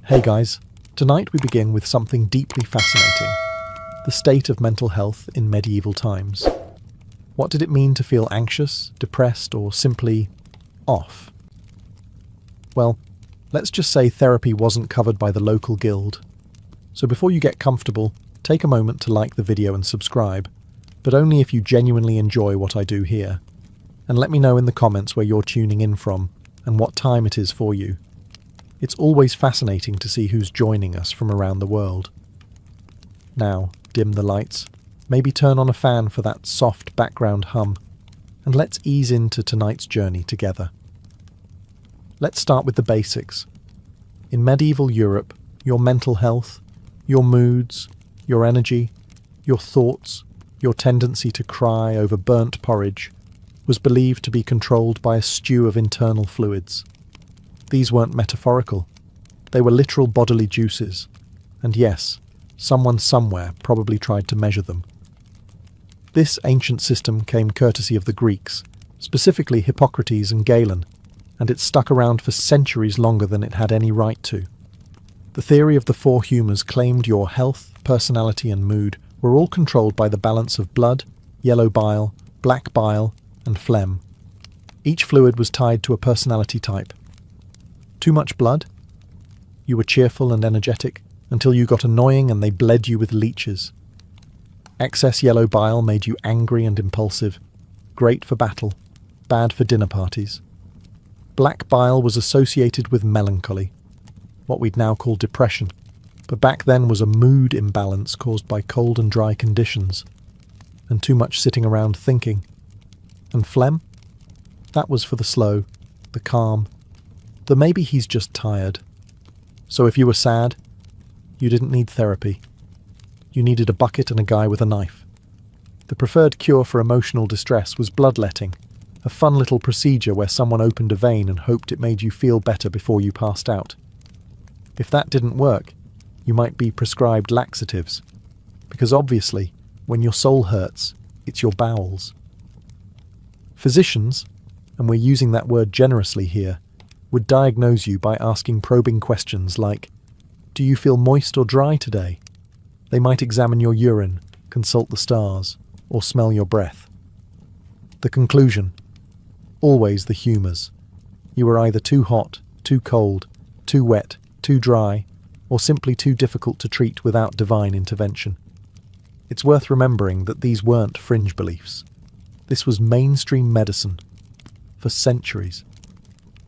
Hey guys, tonight we begin with something deeply fascinating: the state of mental health in medieval times. What did it mean to feel anxious, depressed, or simply off? Well, let's just say therapy wasn't covered by the local guild. So before you get comfortable, take a moment to like the video and subscribe, but only if you genuinely enjoy what I do here. And let me know in the comments where you're tuning in from and what time it is for you. It's always fascinating to see who's joining us from around the world. Now, dim the lights, maybe turn on a fan for that soft background hum, and let's ease into tonight's journey together. Let's start with the basics. In medieval Europe, your mental health, your moods, your energy, your thoughts, your tendency to cry over burnt porridge was believed to be controlled by a stew of internal fluids. These weren't metaphorical. They were literal bodily juices. And yes, someone somewhere probably tried to measure them. This ancient system came courtesy of the Greeks, specifically Hippocrates and Galen, and it stuck around for centuries longer than it had any right to. The theory of the four humours claimed your health, personality and mood were all controlled by the balance of blood, yellow bile, black bile, and phlegm. Each fluid was tied to a personality type. Too much blood? You were cheerful and energetic until you got annoying and they bled you with leeches. Excess yellow bile made you angry and impulsive, great for battle, bad for dinner parties. Black bile was associated with melancholy, what we'd now call depression, but back then was a mood imbalance caused by cold and dry conditions, and too much sitting around thinking. And phlegm? That was for the slow, the calm, the maybe he's just tired. So if you were sad, you didn't need therapy. You needed a bucket and a guy with a knife. The preferred cure for emotional distress was bloodletting, a fun little procedure where someone opened a vein and hoped it made you feel better before you passed out. If that didn't work, you might be prescribed laxatives, because obviously, when your soul hurts, it's your bowels. Physicians, and we're using that word generously here, would diagnose you by asking probing questions like, do you feel moist or dry today? They might examine your urine, consult the stars, or smell your breath. The conclusion: always the humours. You were either too hot, too cold, too wet, too dry, or simply too difficult to treat without divine intervention. It's worth remembering that these weren't fringe beliefs. This was mainstream medicine for centuries.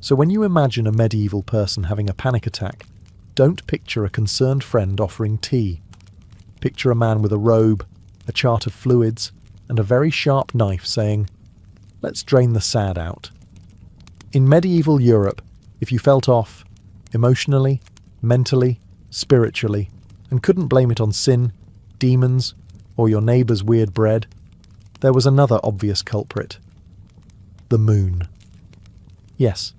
So when you imagine a medieval person having a panic attack, don't picture a concerned friend offering tea. Picture a man with a robe, a chart of fluids, and a very sharp knife saying, let's drain the sad out. In medieval Europe, if you felt off, emotionally, mentally, spiritually, and couldn't blame it on sin, demons, or your neighbour's weird bread, there was another obvious culprit: the moon. Yes,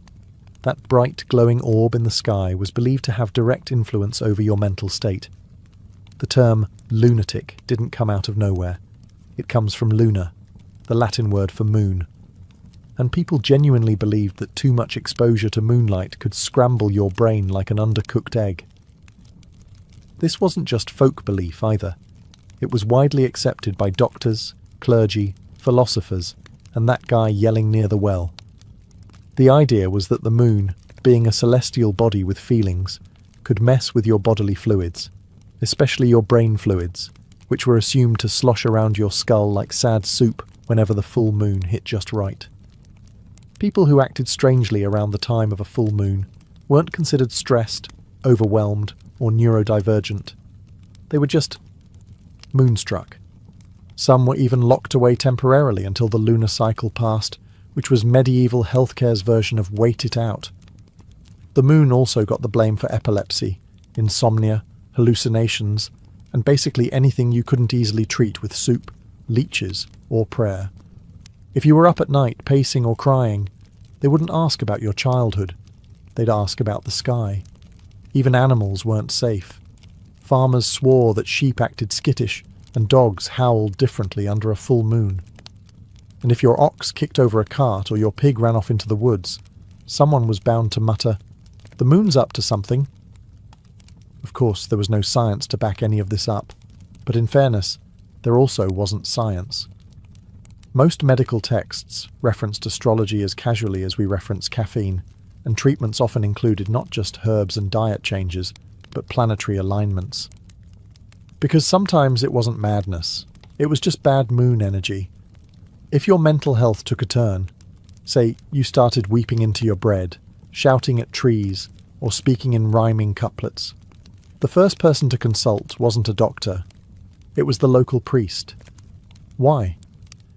that bright glowing orb in the sky was believed to have direct influence over your mental state. The term lunatic didn't come out of nowhere. It comes from luna, the Latin word for moon. And people genuinely believed that too much exposure to moonlight could scramble your brain like an undercooked egg. This wasn't just folk belief either. It was widely accepted by doctors, clergy, philosophers, and that guy yelling near the well. The idea was that the moon, being a celestial body with feelings, could mess with your bodily fluids, especially your brain fluids, which were assumed to slosh around your skull like sad soup whenever the full moon hit just right. People who acted strangely around the time of a full moon weren't considered stressed, overwhelmed, or neurodivergent. They were just moonstruck. Some were even locked away temporarily until the lunar cycle passed, which was medieval healthcare's version of wait it out. The moon also got the blame for epilepsy, insomnia, hallucinations, and basically anything you couldn't easily treat with soup, leeches, or prayer. If you were up at night pacing or crying, they wouldn't ask about your childhood. They'd ask about the sky. Even animals weren't safe. Farmers swore that sheep acted skittish and dogs howled differently under a full moon. And if your ox kicked over a cart or your pig ran off into the woods, someone was bound to mutter, "The moon's up to something." Of course, there was no science to back any of this up, but in fairness, there also wasn't science. Most medical texts referenced astrology as casually as we reference caffeine, and treatments often included not just herbs and diet changes, but planetary alignments. Because sometimes it wasn't madness, it was just bad moon energy. If your mental health took a turn, say you started weeping into your bread, shouting at trees, or speaking in rhyming couplets, the first person to consult wasn't a doctor, it was the local priest. Why?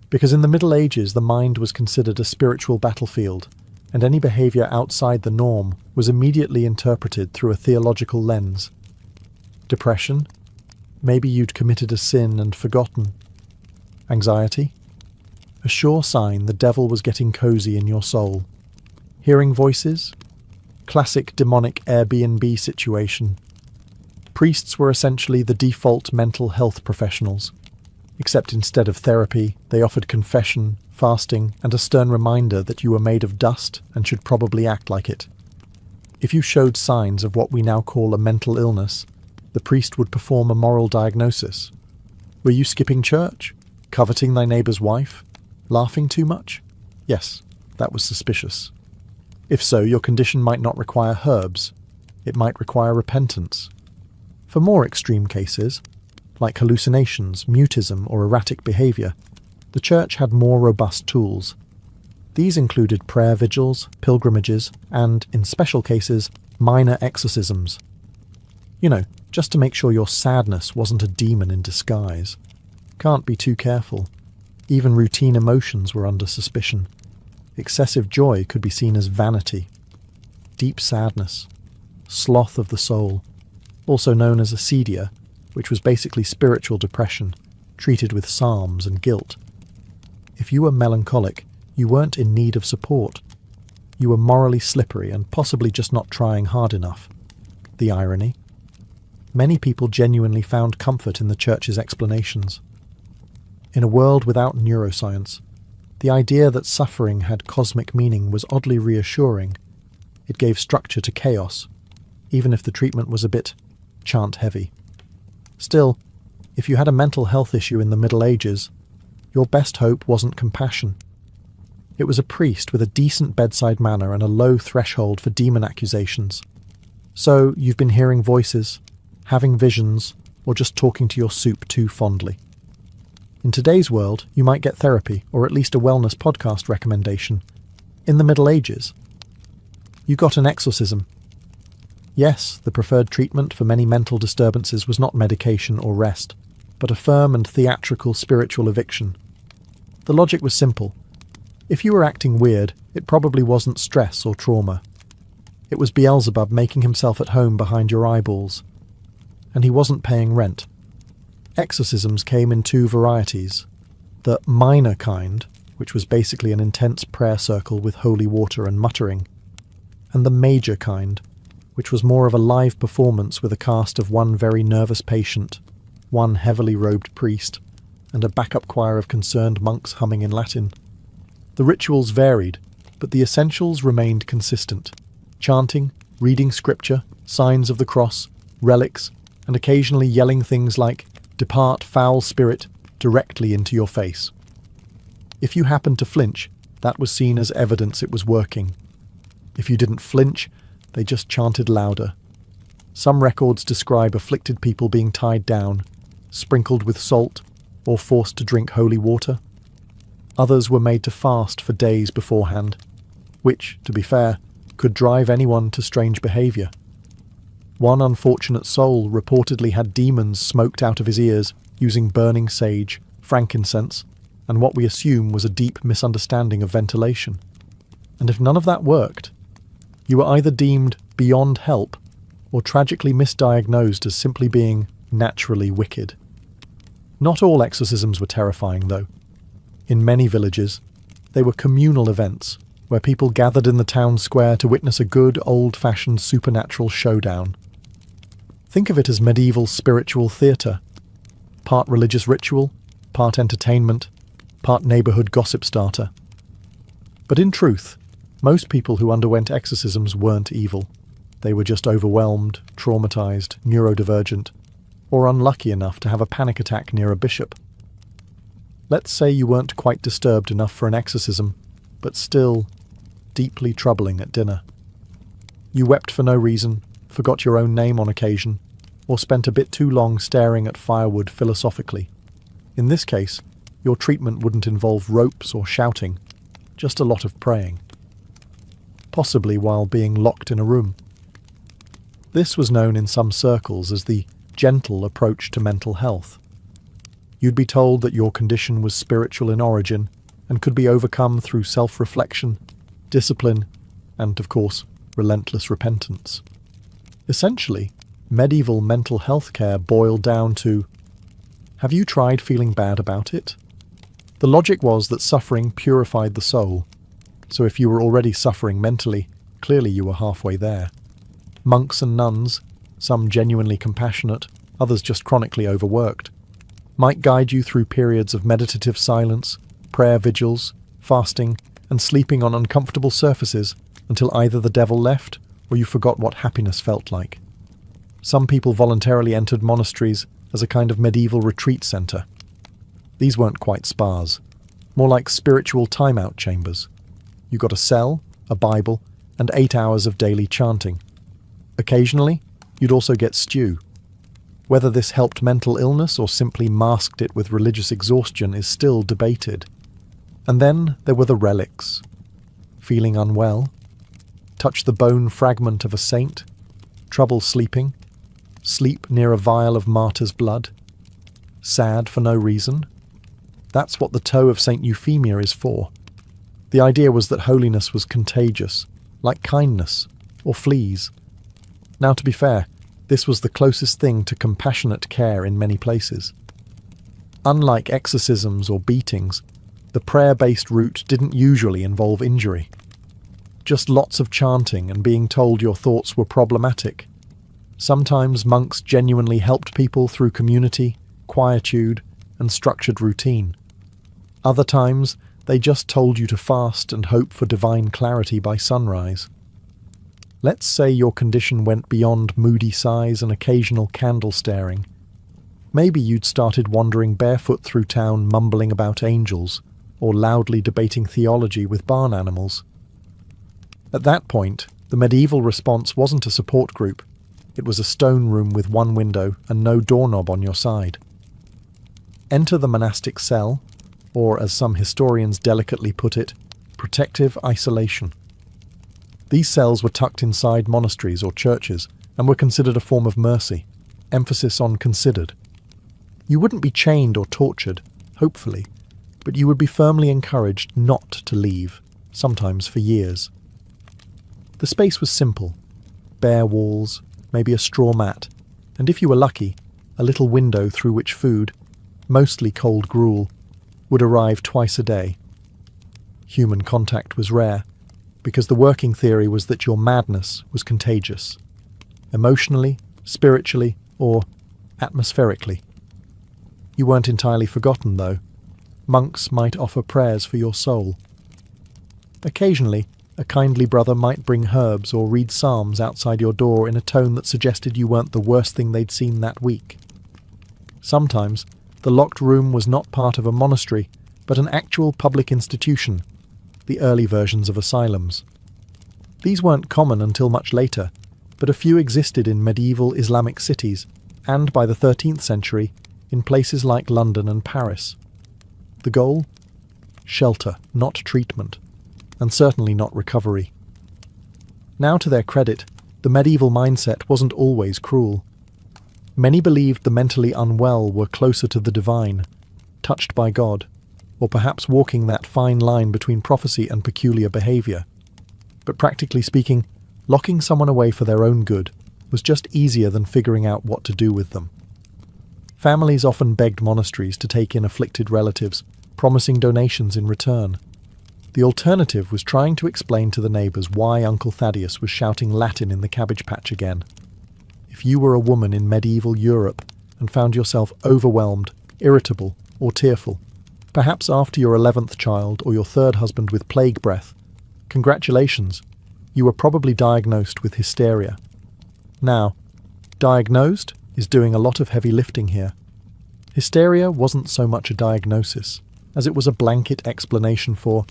Because in the Middle Ages the mind was considered a spiritual battlefield, and any behaviour outside the norm was immediately interpreted through a theological lens. Depression? Maybe you'd committed a sin and forgotten. Anxiety? A sure sign the devil was getting cozy in your soul. Hearing voices? Classic demonic Airbnb situation. Priests were essentially the default mental health professionals, except instead of therapy, they offered confession, fasting, and a stern reminder that you were made of dust and should probably act like it. If you showed signs of what we now call a mental illness, the priest would perform a moral diagnosis. Were you skipping church? Coveting thy neighbour's wife? Laughing too much? Yes, that was suspicious. If so, your condition might not require herbs. It might require repentance. For more extreme cases, like hallucinations, mutism, or erratic behaviour, the church had more robust tools. These included prayer vigils, pilgrimages, and, in special cases, minor exorcisms. You know, just to make sure your sadness wasn't a demon in disguise. Can't be too careful. Even routine emotions were under suspicion. Excessive joy could be seen as vanity. Deep sadness, sloth of the soul, also known as acedia, which was basically spiritual depression, treated with psalms and guilt. If you were melancholic, you weren't in need of support. You were morally slippery and possibly just not trying hard enough. The irony? Many people genuinely found comfort in the church's explanations. In a world without neuroscience, the idea that suffering had cosmic meaning was oddly reassuring. It gave structure to chaos, even if the treatment was a bit chant-heavy. Still, if you had a mental health issue in the Middle Ages, your best hope wasn't compassion. It was a priest with a decent bedside manner and a low threshold for demon accusations. So you've been hearing voices, having visions, or just talking to your soup too fondly. In today's world, you might get therapy, or at least a wellness podcast recommendation. In the Middle Ages, you got an exorcism. Yes, the preferred treatment for many mental disturbances was not medication or rest, but a firm and theatrical spiritual eviction. The logic was simple. If you were acting weird, it probably wasn't stress or trauma. It was Beelzebub making himself at home behind your eyeballs. And he wasn't paying rent. Exorcisms came in two varieties. The minor kind, which was basically an intense prayer circle with holy water and muttering, and the major kind, which was more of a live performance with a cast of one very nervous patient, one heavily robed priest, and a backup choir of concerned monks humming in Latin. The rituals varied, but the essentials remained consistent. Chanting, reading scripture, signs of the cross, relics, and occasionally yelling things like, "Depart, foul spirit," directly into your face. If you happened to flinch, that was seen as evidence it was working. If you didn't flinch, they just chanted louder. Some records describe afflicted people being tied down, sprinkled with salt, or forced to drink holy water. Others were made to fast for days beforehand, which, to be fair, could drive anyone to strange behaviour. One unfortunate soul reportedly had demons smoked out of his ears using burning sage, frankincense, and what we assume was a deep misunderstanding of ventilation. And if none of that worked, you were either deemed beyond help or tragically misdiagnosed as simply being naturally wicked. Not all exorcisms were terrifying, though. In many villages, they were communal events where people gathered in the town square to witness a good, old-fashioned supernatural showdown. Think of it as medieval spiritual theatre. Part religious ritual, part entertainment, part neighbourhood gossip starter. But in truth, most people who underwent exorcisms weren't evil. They were just overwhelmed, traumatized, neurodivergent, or unlucky enough to have a panic attack near a bishop. Let's say you weren't quite disturbed enough for an exorcism, but still deeply troubling at dinner. You wept for no reason, forgot your own name on occasion, or spent a bit too long staring at firewood philosophically. In this case, your treatment wouldn't involve ropes or shouting, just a lot of praying. Possibly while being locked in a room. This was known in some circles as the gentle approach to mental health. You'd be told that your condition was spiritual in origin and could be overcome through self-reflection, discipline, and, of course, relentless repentance. Essentially, medieval mental health care boiled down to, have you tried feeling bad about it? The logic was that suffering purified the soul, so if you were already suffering mentally, clearly you were halfway there. Monks and nuns, some genuinely compassionate, others just chronically overworked, might guide you through periods of meditative silence, prayer vigils, fasting, and sleeping on uncomfortable surfaces until either the devil left or you forgot what happiness felt like. Some people voluntarily entered monasteries as a kind of medieval retreat centre. These weren't quite spas, more like spiritual timeout chambers. You got a cell, a Bible, and 8 hours of daily chanting. Occasionally, you'd also get stew. Whether this helped mental illness or simply masked it with religious exhaustion is still debated. And then there were the relics. Feeling unwell? Touch the bone fragment of a saint? Trouble sleeping? Sleep near a vial of martyr's blood? Sad for no reason? That's what the toe of St. Euphemia is for. The idea was that holiness was contagious, like kindness or fleas. Now, to be fair, this was the closest thing to compassionate care in many places. Unlike exorcisms or beatings, the prayer-based route didn't usually involve injury. Just lots of chanting and being told your thoughts were problematic. Sometimes monks genuinely helped people through community, quietude, and structured routine. Other times, they just told you to fast and hope for divine clarity by sunrise. Let's say your condition went beyond moody sighs and occasional candle staring. Maybe you'd started wandering barefoot through town mumbling about angels, or loudly debating theology with barn animals. At that point, the medieval response wasn't a support group. It was a stone room with one window and no doorknob on your side. Enter the monastic cell, or as some historians delicately put it, protective isolation. These cells were tucked inside monasteries or churches and were considered a form of mercy, emphasis on considered. You wouldn't be chained or tortured, hopefully, but you would be firmly encouraged not to leave, sometimes for years. The space was simple, bare walls, maybe a straw mat, and if you were lucky, a little window through which food, mostly cold gruel, would arrive twice a day. Human contact was rare, because the working theory was that your madness was contagious, emotionally, spiritually, or atmospherically. You weren't entirely forgotten, though. Monks might offer prayers for your soul. Occasionally, a kindly brother might bring herbs or read psalms outside your door in a tone that suggested you weren't the worst thing they'd seen that week. Sometimes, the locked room was not part of a monastery, but an actual public institution, the early versions of asylums. These weren't common until much later, but a few existed in medieval Islamic cities, and by the 13th century, in places like London and Paris. The goal? Shelter, not treatment, and certainly not recovery. Now, to their credit, the medieval mindset wasn't always cruel. Many believed the mentally unwell were closer to the divine, touched by God, or perhaps walking that fine line between prophecy and peculiar behaviour. But practically speaking, locking someone away for their own good was just easier than figuring out what to do with them. Families often begged monasteries to take in afflicted relatives, promising donations in return. The alternative was trying to explain to the neighbours why Uncle Thaddeus was shouting Latin in the cabbage patch again. If you were a woman in medieval Europe and found yourself overwhelmed, irritable, or tearful, perhaps after your 11th child or your 3rd husband with plague breath, congratulations, you were probably diagnosed with hysteria, Now, diagnosed is doing a lot of heavy lifting here. Hysteria wasn't so much a diagnosis, as it was a blanket explanation for,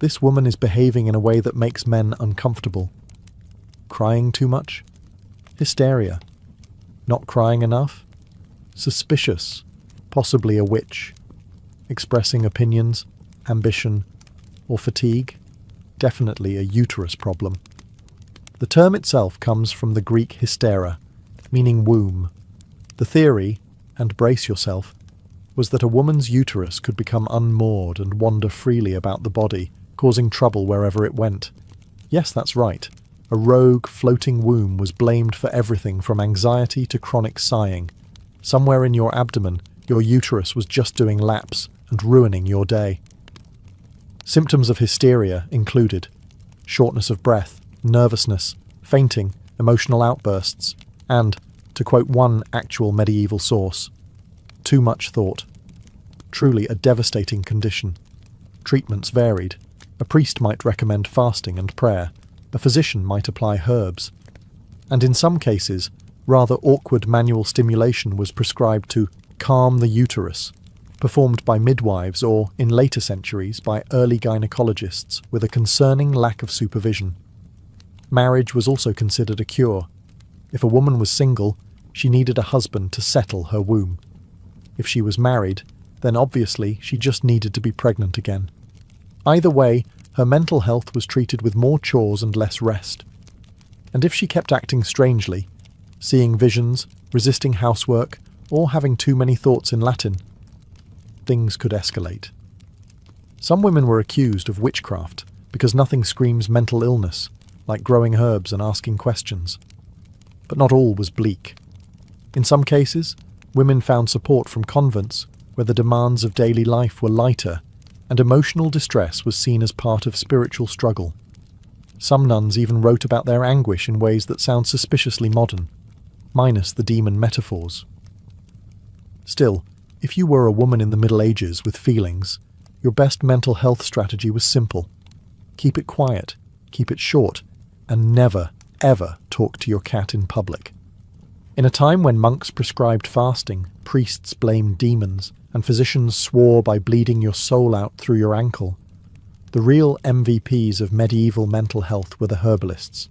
this woman is behaving in a way that makes men uncomfortable. Crying too much? Hysteria. Not crying enough? Suspicious, possibly a witch. Expressing opinions, ambition, or fatigue? Definitely a uterus problem. The term itself comes from the Greek hystera, meaning womb. The theory, and brace yourself, was that a woman's uterus could become unmoored and wander freely about the body, causing trouble wherever it went. Yes, that's right. A rogue, floating womb was blamed for everything from anxiety to chronic sighing. Somewhere in your abdomen, your uterus was just doing laps and ruining your day. Symptoms of hysteria included shortness of breath, nervousness, fainting, emotional outbursts, and, to quote one actual medieval source, too much thought. Truly a devastating condition. Treatments varied. A priest might recommend fasting and prayer. A physician might apply herbs. And in some cases, rather awkward manual stimulation was prescribed to calm the uterus, performed by midwives or, in later centuries, by early gynecologists with a concerning lack of supervision. Marriage was also considered a cure. If a woman was single, she needed a husband to settle her womb. If she was married, then obviously she just needed to be pregnant again. Either way, her mental health was treated with more chores and less rest. And if she kept acting strangely, seeing visions, resisting housework, or having too many thoughts in Latin, things could escalate. Some women were accused of witchcraft because nothing screams mental illness, like growing herbs and asking questions. But not all was bleak. In some cases, women found support from convents where the demands of daily life were lighter and emotional distress was seen as part of spiritual struggle. Some nuns even wrote about their anguish in ways that sound suspiciously modern, minus the demon metaphors. Still, if you were a woman in the Middle Ages with feelings, your best mental health strategy was simple. Keep it quiet, keep it short, and never, ever talk to your cat in public. In a time when monks prescribed fasting, priests blamed demons, and physicians swore by bleeding your soul out through your ankle, the real MVPs of medieval mental health were the herbalists,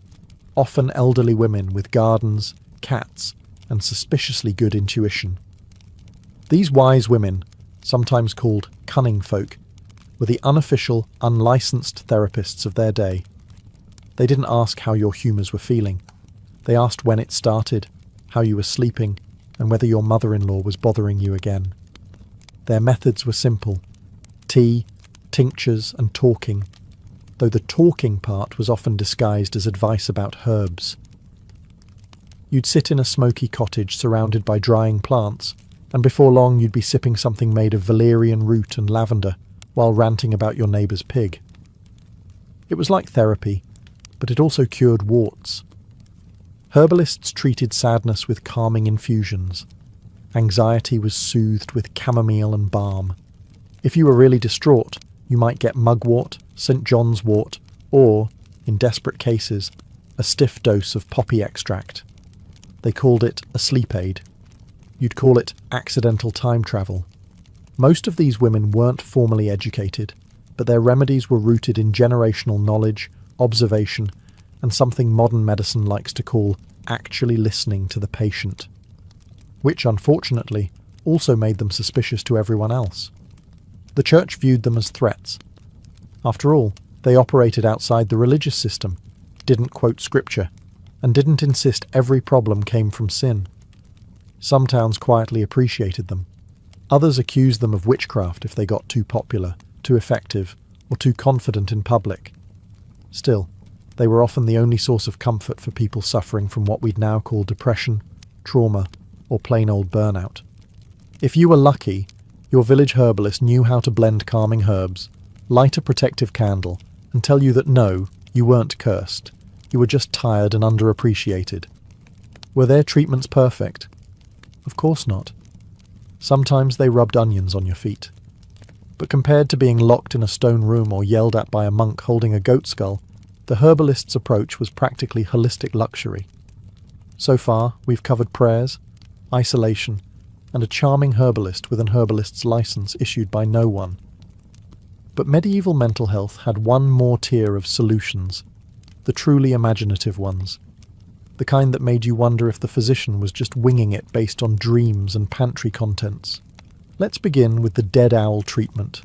often elderly women with gardens, cats, and suspiciously good intuition. These wise women, sometimes called cunning folk, were the unofficial, unlicensed therapists of their day. They didn't ask how your humours were feeling. They asked when it started, how you were sleeping, and whether your mother-in-law was bothering you again. Their methods were simple: tea, tinctures, and talking, though the talking part was often disguised as advice about herbs. You'd sit in a smoky cottage surrounded by drying plants, and before long you'd be sipping something made of valerian root and lavender while ranting about your neighbour's pig. It was like therapy, but it also cured warts. Herbalists treated sadness with calming infusions. Anxiety was soothed with chamomile and balm. If you were really distraught, you might get mugwort, St. John's wort, or, in desperate cases, a stiff dose of poppy extract. They called it a sleep aid. You'd call it accidental time travel. Most of these women weren't formally educated, but their remedies were rooted in generational knowledge, observation, and something modern medicine likes to call actually listening to the patient, which, unfortunately, also made them suspicious to everyone else. The church viewed them as threats. After all, they operated outside the religious system, didn't quote scripture, and didn't insist every problem came from sin. Some towns quietly appreciated them. Others accused them of witchcraft if they got too popular, too effective, or too confident in public. Still, they were often the only source of comfort for people suffering from what we'd now call depression, trauma, or plain old burnout. If you were lucky, your village herbalist knew how to blend calming herbs, light a protective candle, and tell you that no, you weren't cursed. You were just tired and underappreciated. Were their treatments perfect? Of course not. Sometimes they rubbed onions on your feet. But compared to being locked in a stone room or yelled at by a monk holding a goat skull, the herbalist's approach was practically holistic luxury. So far, we've covered prayers, isolation, and a charming herbalist with an herbalist's license issued by no one. But medieval mental health had one more tier of solutions, the truly imaginative ones, the kind that made you wonder if the physician was just winging it based on dreams and pantry contents. Let's begin with the dead owl treatment.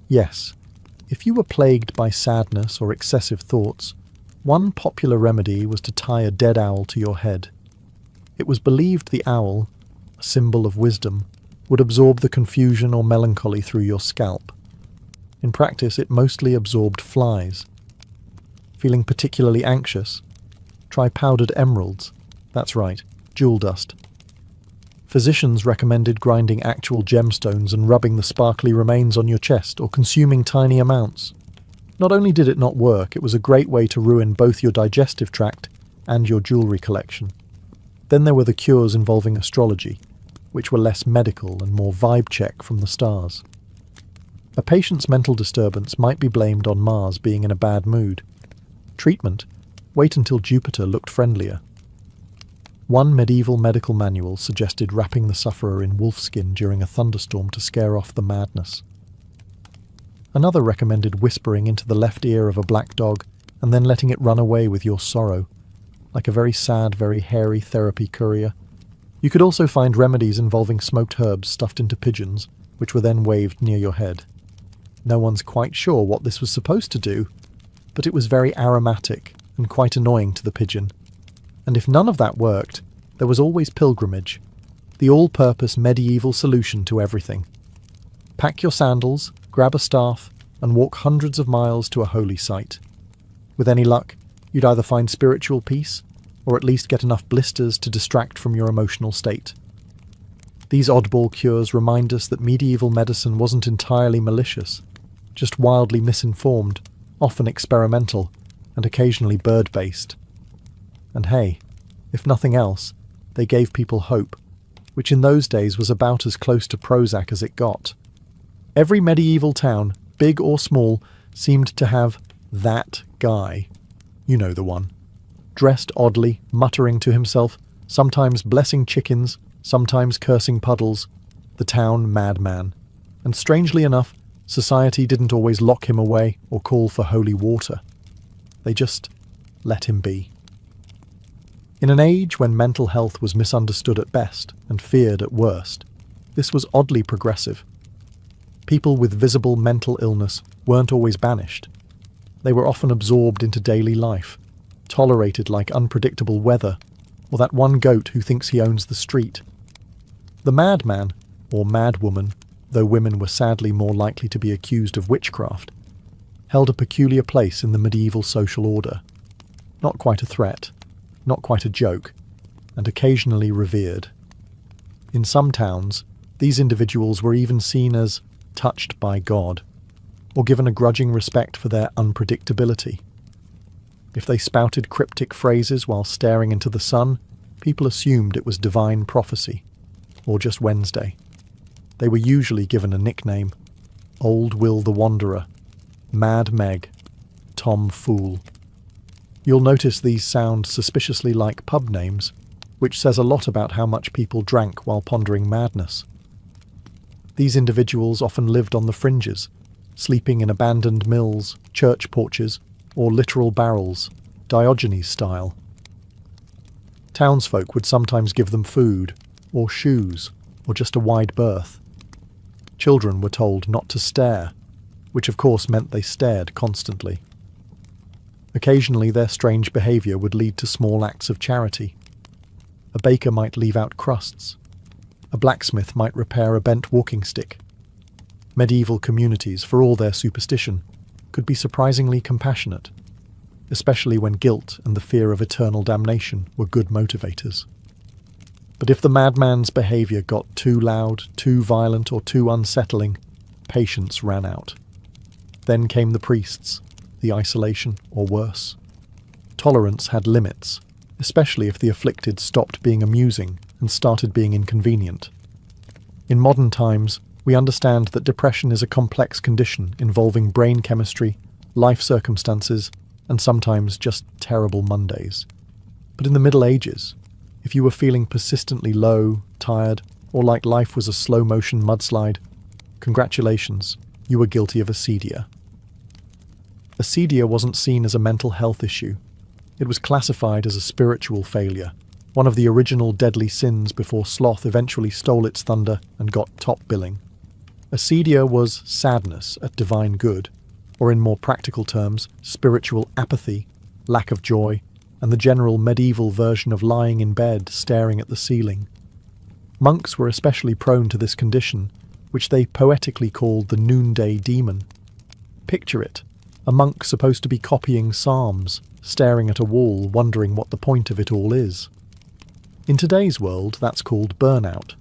Yes, if you were plagued by sadness or excessive thoughts, one popular remedy was to tie a dead owl to your head. It was believed the owl, a symbol of wisdom, would absorb the confusion or melancholy through your scalp. In practice, it mostly absorbed flies. Feeling particularly anxious? Try powdered emeralds. That's right, jewel dust. Physicians recommended grinding actual gemstones and rubbing the sparkly remains on your chest or consuming tiny amounts. Not only did it not work, it was a great way to ruin both your digestive tract and your jewellery collection. Then there were the cures involving astrology, which were less medical and more vibe check from the stars. A patient's mental disturbance might be blamed on Mars being in a bad mood. Treatment: wait until Jupiter looked friendlier. One medieval medical manual suggested wrapping the sufferer in wolfskin during a thunderstorm to scare off the madness. Another recommended whispering into the left ear of a black dog and then letting it run away with your sorrow, like a very sad, very hairy therapy courier. You could also find remedies involving smoked herbs stuffed into pigeons, which were then waved near your head. No one's quite sure what this was supposed to do, but it was very aromatic and quite annoying to the pigeon. And if none of that worked, there was always pilgrimage, the all-purpose medieval solution to everything. Pack your sandals, grab a staff, and walk hundreds of miles to a holy site. With any luck, you'd either find spiritual peace, or at least get enough blisters to distract from your emotional state. These oddball cures remind us that medieval medicine wasn't entirely malicious, just wildly misinformed, often experimental, and occasionally bird-based. And hey, if nothing else, they gave people hope, which in those days was about as close to Prozac as it got. Every medieval town, big or small, seemed to have that guy. You know the one. Dressed oddly, muttering to himself, sometimes blessing chickens, sometimes cursing puddles, the town madman. And strangely enough, society didn't always lock him away or call for holy water. They just let him be. In an age when mental health was misunderstood at best and feared at worst, this was oddly progressive. People with visible mental illness weren't always banished. They were often absorbed into daily life, tolerated like unpredictable weather, or that one goat who thinks he owns the street. The madman, or madwoman, though women were sadly more likely to be accused of witchcraft, held a peculiar place in the medieval social order. Not quite a threat, not quite a joke, and occasionally revered. In some towns, these individuals were even seen as touched by God, or given a grudging respect for their unpredictability. If they spouted cryptic phrases while staring into the sun, people assumed it was divine prophecy, or just Wednesday. They were usually given a nickname: Old Will the Wanderer, Mad Meg, Tom Fool. You'll notice these sound suspiciously like pub names, which says a lot about how much people drank while pondering madness. These individuals often lived on the fringes, sleeping in abandoned mills, church porches, or literal barrels, Diogenes style. Townsfolk would sometimes give them food, or shoes, or just a wide berth. Children were told not to stare, which of course meant they stared constantly. Occasionally their strange behaviour would lead to small acts of charity. A baker might leave out crusts. A blacksmith might repair a bent walking stick. Medieval communities, for all their superstition, could be surprisingly compassionate, especially when guilt and the fear of eternal damnation were good motivators. But if the madman's behaviour got too loud, too violent, or too unsettling, patience ran out. Then came the priests, the isolation, or worse. Tolerance had limits, especially if the afflicted stopped being amusing and started being inconvenient. In modern times, we understand that depression is a complex condition involving brain chemistry, life circumstances, and sometimes just terrible Mondays. But in the Middle Ages, if you were feeling persistently low, tired, or like life was a slow-motion mudslide, congratulations, you were guilty of acedia. Acedia wasn't seen as a mental health issue. It was classified as a spiritual failure, one of the original deadly sins before sloth eventually stole its thunder and got top billing. Acedia was sadness at divine good, or in more practical terms, spiritual apathy, lack of joy, and the general medieval version of lying in bed staring at the ceiling. Monks were especially prone to this condition, which they poetically called the noonday demon. Picture it, a monk supposed to be copying psalms, staring at a wall, wondering what the point of it all is. In today's world, that's called burnout.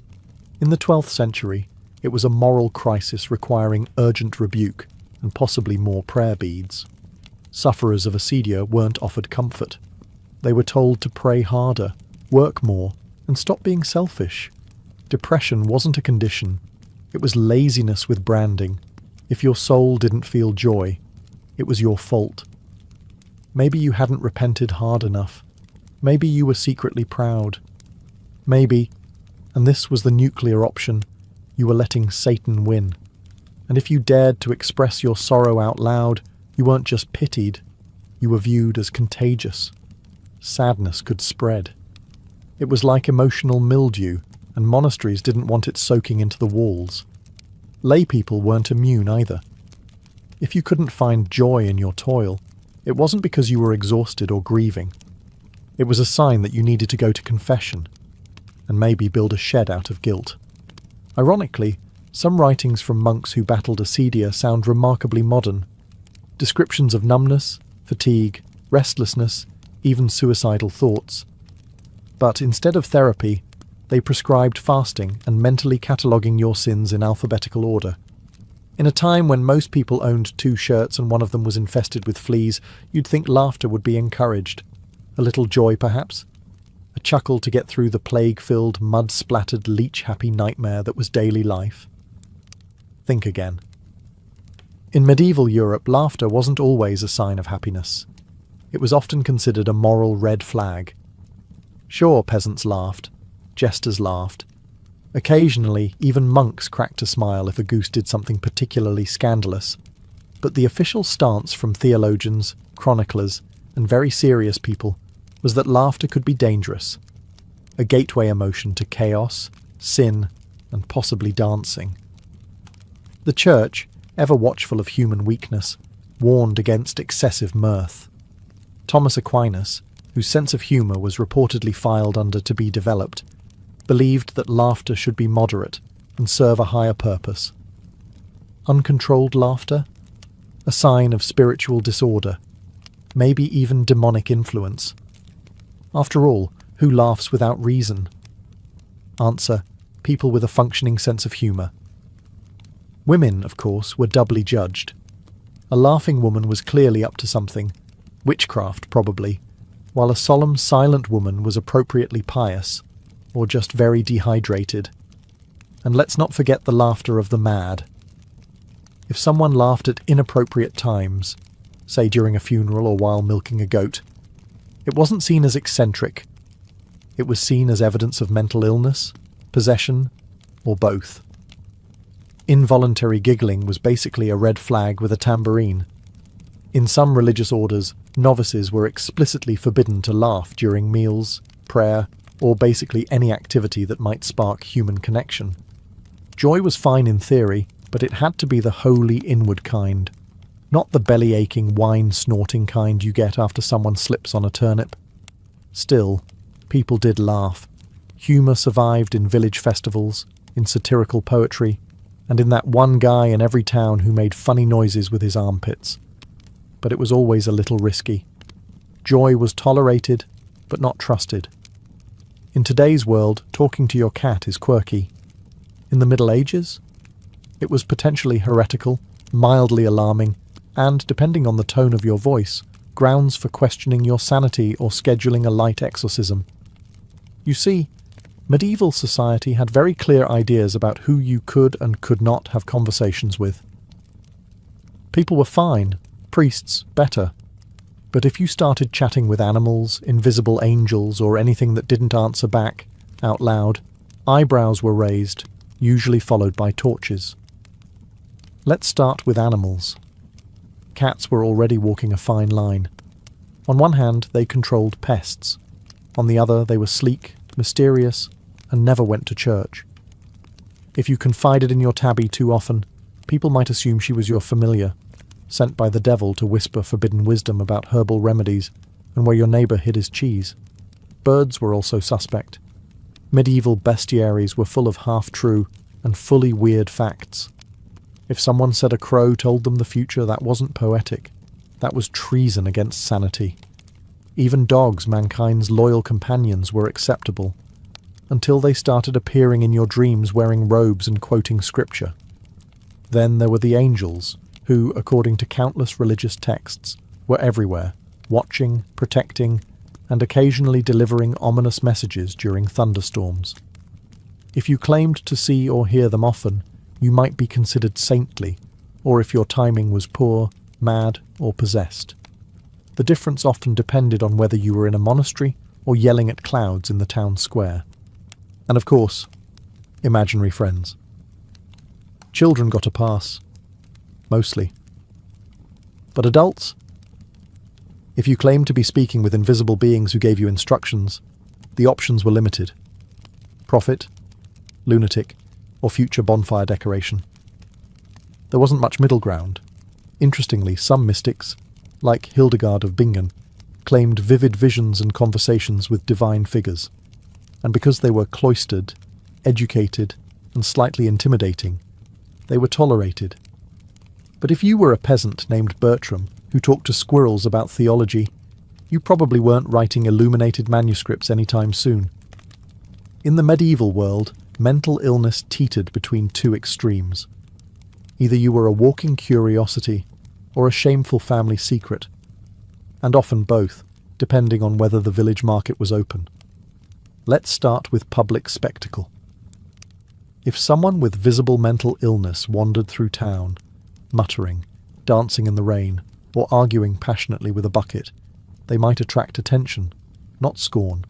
In the 12th century, it was a moral crisis requiring urgent rebuke and possibly more prayer beads. Sufferers of acedia weren't offered comfort. They were told to pray harder, work more, and stop being selfish. Depression wasn't a condition. It was laziness with branding. If your soul didn't feel joy, it was your fault. Maybe you hadn't repented hard enough. Maybe you were secretly proud. Maybe, and this was the nuclear option, you were letting Satan win. And if you dared to express your sorrow out loud, you weren't just pitied, you were viewed as contagious. Sadness could spread. It was like emotional mildew, and monasteries didn't want it soaking into the walls. Lay people weren't immune either. If you couldn't find joy in your toil, it wasn't because you were exhausted or grieving. It was a sign that you needed to go to confession, and maybe build a shed out of guilt. Ironically, some writings from monks who battled acedia sound remarkably modern. Descriptions of numbness, fatigue, restlessness, even suicidal thoughts. But instead of therapy, they prescribed fasting and mentally cataloguing your sins in alphabetical order. In a time when most people owned 2 shirts and one of them was infested with fleas, you'd think laughter would be encouraged. A little joy, perhaps? A chuckle to get through the plague-filled, mud-splattered, leech-happy nightmare that was daily life. Think again. In medieval Europe, laughter wasn't always a sign of happiness. It was often considered a moral red flag. Sure, peasants laughed. Jesters laughed. Occasionally, even monks cracked a smile if a goose did something particularly scandalous. But the official stance from theologians, chroniclers, and very serious people was that laughter could be dangerous, a gateway emotion to chaos, sin, and possibly dancing. The Church, ever watchful of human weakness, warned against excessive mirth. Thomas Aquinas, whose sense of humour was reportedly filed under to be developed, believed that laughter should be moderate and serve a higher purpose. Uncontrolled laughter? A sign of spiritual disorder, maybe even demonic influence. After all, who laughs without reason? Answer: people with a functioning sense of humour. Women, of course, were doubly judged. A laughing woman was clearly up to something, witchcraft probably, while a solemn, silent woman was appropriately pious, or just very dehydrated. And let's not forget the laughter of the mad. If someone laughed at inappropriate times, say during a funeral or while milking a goat, it wasn't seen as eccentric. It was seen as evidence of mental illness, possession, or both. Involuntary giggling was basically a red flag with a tambourine. In some religious orders, novices were explicitly forbidden to laugh during meals, prayer, or basically any activity that might spark human connection. Joy was fine in theory, but it had to be the wholly inward kind, not the belly-aching, wine-snorting kind you get after someone slips on a turnip. Still, people did laugh. Humour survived in village festivals, in satirical poetry, and in that one guy in every town who made funny noises with his armpits. But it was always a little risky. Joy was tolerated, but not trusted. In today's world, talking to your cat is quirky. In the Middle Ages, it was potentially heretical, mildly alarming, and, depending on the tone of your voice, grounds for questioning your sanity or scheduling a light exorcism. You see, medieval society had very clear ideas about who you could and could not have conversations with. People were fine, priests better, But if you started chatting with animals, invisible angels, or anything that didn't answer back out loud, eyebrows were raised, usually followed by torches. Let's start with animals. Cats were already walking a fine line. On one hand, they controlled pests. On the other, they were sleek, mysterious, and never went to church. If you confided in your tabby too often, people might assume she was your familiar, sent by the devil to whisper forbidden wisdom about herbal remedies and where your neighbour hid his cheese. Birds were also suspect. Medieval bestiaries were full of half-true and fully weird facts. If someone said a crow told them the future, that wasn't poetic. That was treason against sanity. Even dogs, mankind's loyal companions, were acceptable, until they started appearing in your dreams wearing robes and quoting scripture. Then there were the angels, who, according to countless religious texts, were everywhere, watching, protecting, and occasionally delivering ominous messages during thunderstorms. If you claimed to see or hear them often, you might be considered saintly, or if your timing was poor, mad, or possessed. The difference often depended on whether you were in a monastery or yelling at clouds in the town square. And of course, imaginary friends. Children got a pass. Mostly. But adults? If you claimed to be speaking with invisible beings who gave you instructions, the options were limited. Prophet, lunatic, or future bonfire decoration. There wasn't much middle ground. Interestingly, some mystics, like Hildegard of Bingen, claimed vivid visions and conversations with divine figures. And because they were cloistered, educated, and slightly intimidating, they were tolerated. But if you were a peasant named Bertram who talked to squirrels about theology, you probably weren't writing illuminated manuscripts anytime soon. In the medieval world, mental illness teetered between two extremes. Either you were a walking curiosity or a shameful family secret, and often both, depending on whether the village market was open. Let's start with public spectacle. If someone with visible mental illness wandered through town, muttering, dancing in the rain, or arguing passionately with a bucket, they might attract attention, not scorn.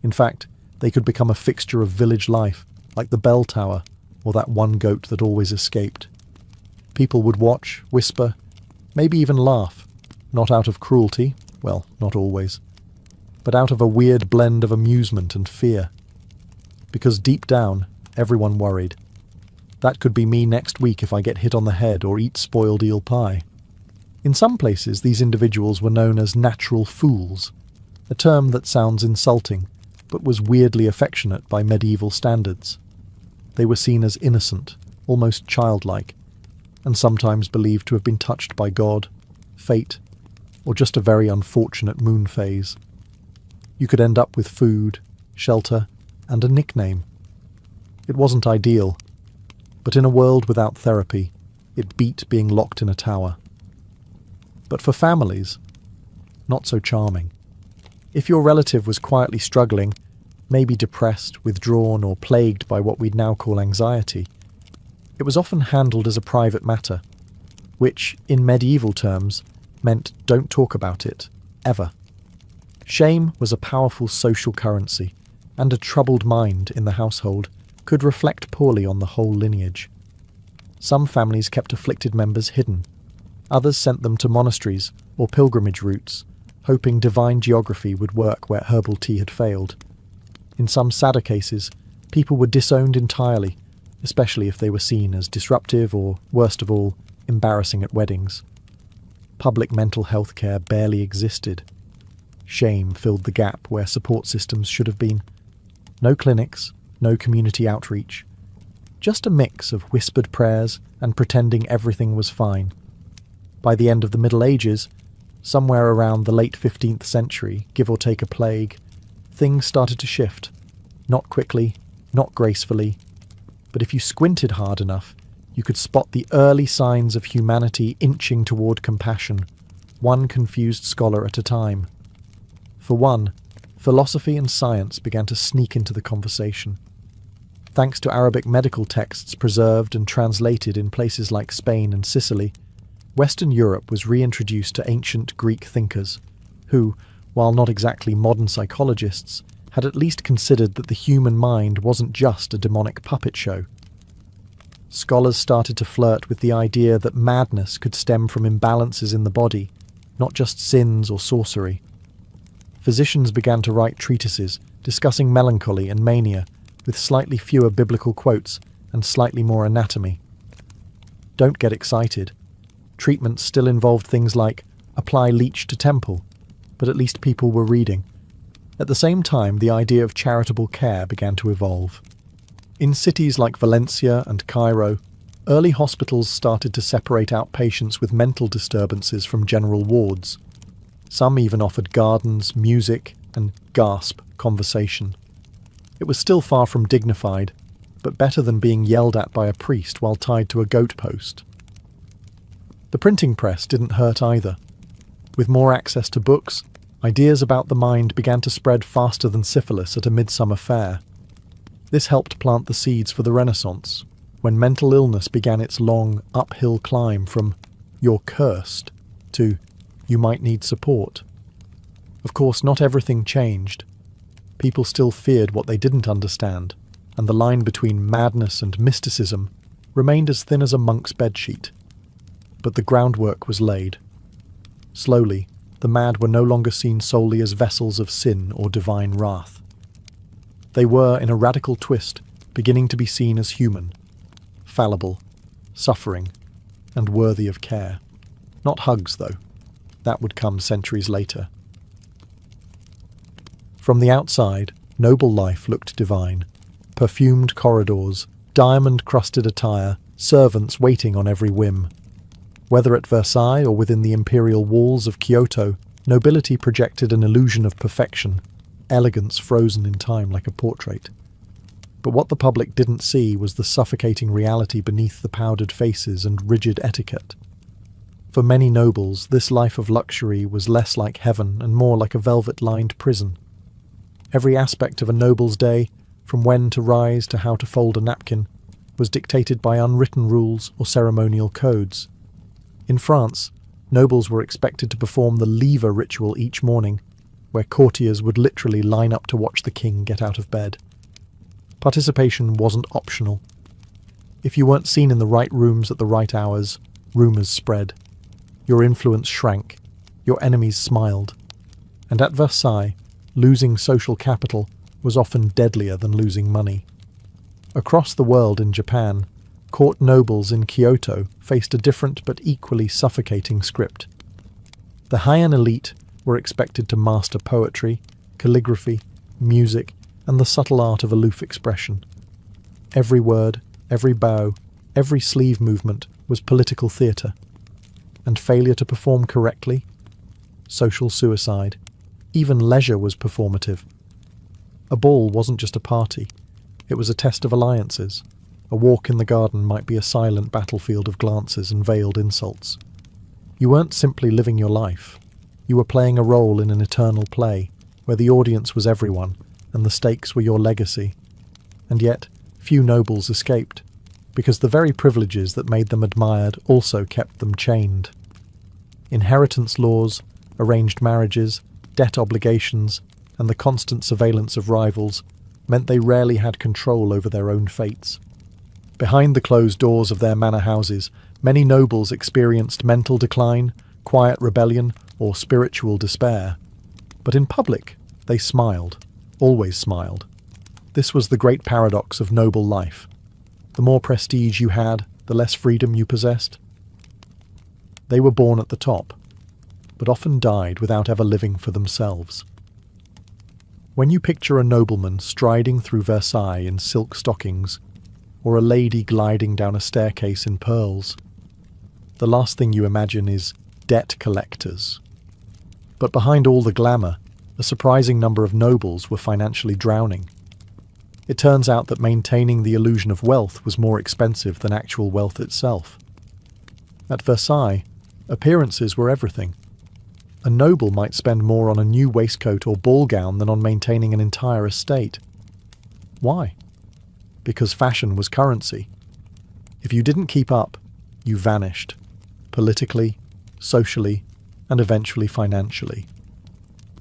In fact, they could become a fixture of village life, like the bell tower, or that one goat that always escaped. People would watch, whisper, maybe even laugh, not out of cruelty, well, not always, but out of a weird blend of amusement and fear. Because deep down, everyone worried. That could be me next week if I get hit on the head or eat spoiled eel pie. In some places, these individuals were known as natural fools, a term that sounds insulting, but was weirdly affectionate by medieval standards. They were seen as innocent, almost childlike, and sometimes believed to have been touched by God, fate, or just a very unfortunate moon phase. You could end up with food, shelter, and a nickname. It wasn't ideal, but in a world without therapy, it beat being locked in a tower. But for families, not so charming. If your relative was quietly struggling, maybe depressed, withdrawn, or plagued by what we'd now call anxiety, it was often handled as a private matter, which, in medieval terms, meant don't talk about it, ever. Shame was a powerful social currency, and a troubled mind in the household could reflect poorly on the whole lineage. Some families kept afflicted members hidden. Others sent them to monasteries or pilgrimage routes, hoping divine geography would work where herbal tea had failed. In some sadder cases, people were disowned entirely, especially if they were seen as disruptive or, worst of all, embarrassing at weddings. Public mental health care barely existed. Shame filled the gap where support systems should have been. No clinics, no community outreach. Just a mix of whispered prayers and pretending everything was fine. By the end of the Middle Ages, somewhere around the late 15th century, give or take a plague, things started to shift. Not quickly, not gracefully, but if you squinted hard enough, you could spot the early signs of humanity inching toward compassion, one confused scholar at a time. For one, philosophy and science began to sneak into the conversation. Thanks to Arabic medical texts preserved and translated in places like Spain and Sicily, Western Europe was reintroduced to ancient Greek thinkers, who, while not exactly modern psychologists, had at least considered that the human mind wasn't just a demonic puppet show. Scholars started to flirt with the idea that madness could stem from imbalances in the body, not just sins or sorcery. Physicians began to write treatises discussing melancholy and mania, with slightly fewer biblical quotes and slightly more anatomy. Don't get excited. Treatments still involved things like apply leech to temple, but at least people were reading. At the same time, the idea of charitable care began to evolve. In cities like Valencia and Cairo, early hospitals started to separate out patients with mental disturbances from general wards. Some even offered gardens, music, and gasp conversation. It was still far from dignified, but better than being yelled at by a priest while tied to a goat post. The printing press didn't hurt either. With more access to books, ideas about the mind began to spread faster than syphilis at a midsummer fair. This helped plant the seeds for the Renaissance, when mental illness began its long, uphill climb from "you're cursed" to "you might need support." Of course, not everything changed. People still feared what they didn't understand, and the line between madness and mysticism remained as thin as a monk's bedsheet. But the groundwork was laid. Slowly, the mad were no longer seen solely as vessels of sin or divine wrath. They were, in a radical twist, beginning to be seen as human, fallible, suffering, and worthy of care. Not hugs, though. That would come centuries later. From the outside, noble life looked divine. Perfumed corridors, diamond-crusted attire, servants waiting on every whim. Whether at Versailles or within the imperial walls of Kyoto, nobility projected an illusion of perfection, elegance frozen in time like a portrait. But what the public didn't see was the suffocating reality beneath the powdered faces and rigid etiquette. For many nobles, this life of luxury was less like heaven and more like a velvet-lined prison. Every aspect of a noble's day, from when to rise to how to fold a napkin, was dictated by unwritten rules or ceremonial codes. In France, nobles were expected to perform the lever ritual each morning, where courtiers would literally line up to watch the king get out of bed. Participation wasn't optional. If you weren't seen in the right rooms at the right hours, rumours spread. Your influence shrank. Your enemies smiled. And at Versailles, losing social capital was often deadlier than losing money. Across the world in Japan, court nobles in Kyoto faced a different but equally suffocating script. The high-end elite were expected to master poetry, calligraphy, music, and the subtle art of aloof expression. Every word, every bow, every sleeve movement was political theatre. And failure to perform correctly? Social suicide. Even leisure was performative. A ball wasn't just a party. It was a test of alliances. A walk in the garden might be a silent battlefield of glances and veiled insults. You weren't simply living your life. You were playing a role in an eternal play, where the audience was everyone, and the stakes were your legacy. And yet, few nobles escaped, because the very privileges that made them admired also kept them chained. Inheritance laws, arranged marriages, debt obligations, and the constant surveillance of rivals meant they rarely had control over their own fates. Behind the closed doors of their manor houses, many nobles experienced mental decline, quiet rebellion, or spiritual despair. But in public, they smiled, always smiled. This was the great paradox of noble life. The more prestige you had, the less freedom you possessed. They were born at the top, but often died without ever living for themselves. When you picture a nobleman striding through Versailles in silk stockings, or a lady gliding down a staircase in pearls, the last thing you imagine is debt collectors. But behind all the glamour, a surprising number of nobles were financially drowning. It turns out that maintaining the illusion of wealth was more expensive than actual wealth itself. At Versailles, appearances were everything. A noble might spend more on a new waistcoat or ball gown than on maintaining an entire estate. Why? Because fashion was currency. If you didn't keep up, you vanished. politically, socially, and eventually financially.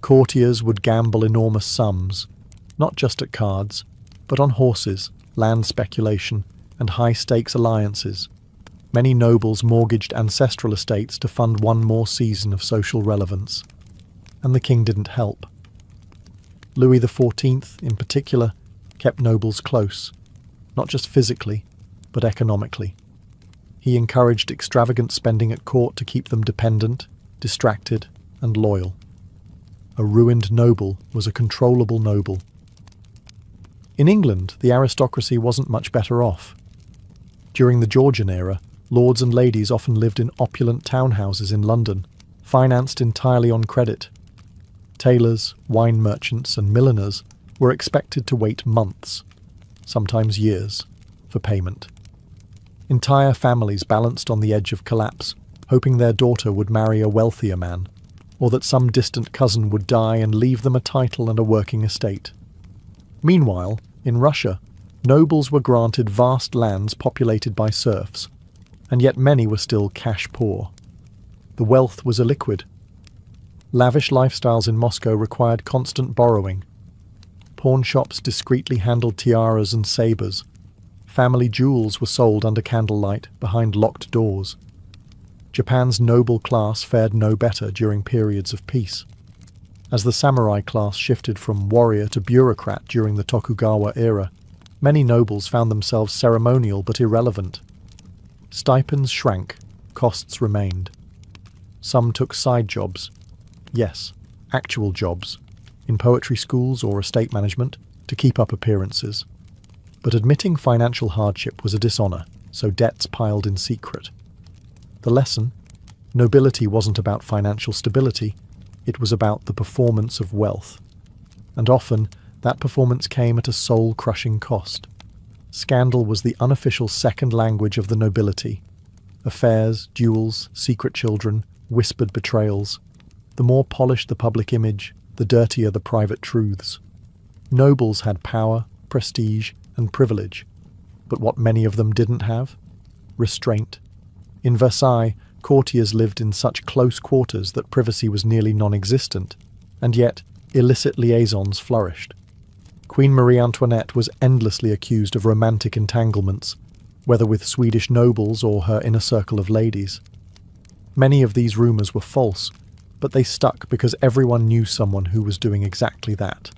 Courtiers would gamble enormous sums, not just at cards, but on horses, land speculation, and high-stakes alliances. Many nobles mortgaged ancestral estates to fund one more season of social relevance. And the king didn't help. Louis XIV, in particular, kept nobles close, not just physically, but economically. He encouraged extravagant spending at court to keep them dependent, distracted, and loyal. A ruined noble was a controllable noble. In England, the aristocracy wasn't much better off. During the Georgian era, lords and ladies often lived in opulent townhouses in London, financed entirely on credit. Tailors, wine merchants, and milliners were expected to wait months, sometimes years, for payment. Entire families balanced on the edge of collapse, hoping their daughter would marry a wealthier man, or that some distant cousin would die and leave them a title and a working estate. Meanwhile, in Russia, nobles were granted vast lands populated by serfs, and yet many were still cash poor. The wealth was illiquid. Lavish lifestyles in Moscow required constant borrowing. Pawn shops discreetly handled tiaras and sabres. Family jewels were sold under candlelight behind locked doors. Japan's noble class fared no better during periods of peace. As the samurai class shifted from warrior to bureaucrat during the Tokugawa era, many nobles found themselves ceremonial but irrelevant. Stipends shrank, costs remained. Some took side jobs. Yes, actual jobs, in poetry schools or estate management, to keep up appearances. But admitting financial hardship was a dishonour, so debts piled in secret. The lesson? Nobility wasn't about financial stability, it was about the performance of wealth. And often, that performance came at a soul-crushing cost. Scandal was the unofficial second language of the nobility. Affairs, duels, secret children, whispered betrayals. The more polished the public image, the dirtier the private truths. Nobles had power, prestige, and privilege. But what many of them didn't have? Restraint. In Versailles, courtiers lived in such close quarters that privacy was nearly non-existent, and yet illicit liaisons flourished. Queen Marie Antoinette was endlessly accused of romantic entanglements, whether with Swedish nobles or her inner circle of ladies. Many of these rumours were false, but they stuck because everyone knew someone who was doing exactly that.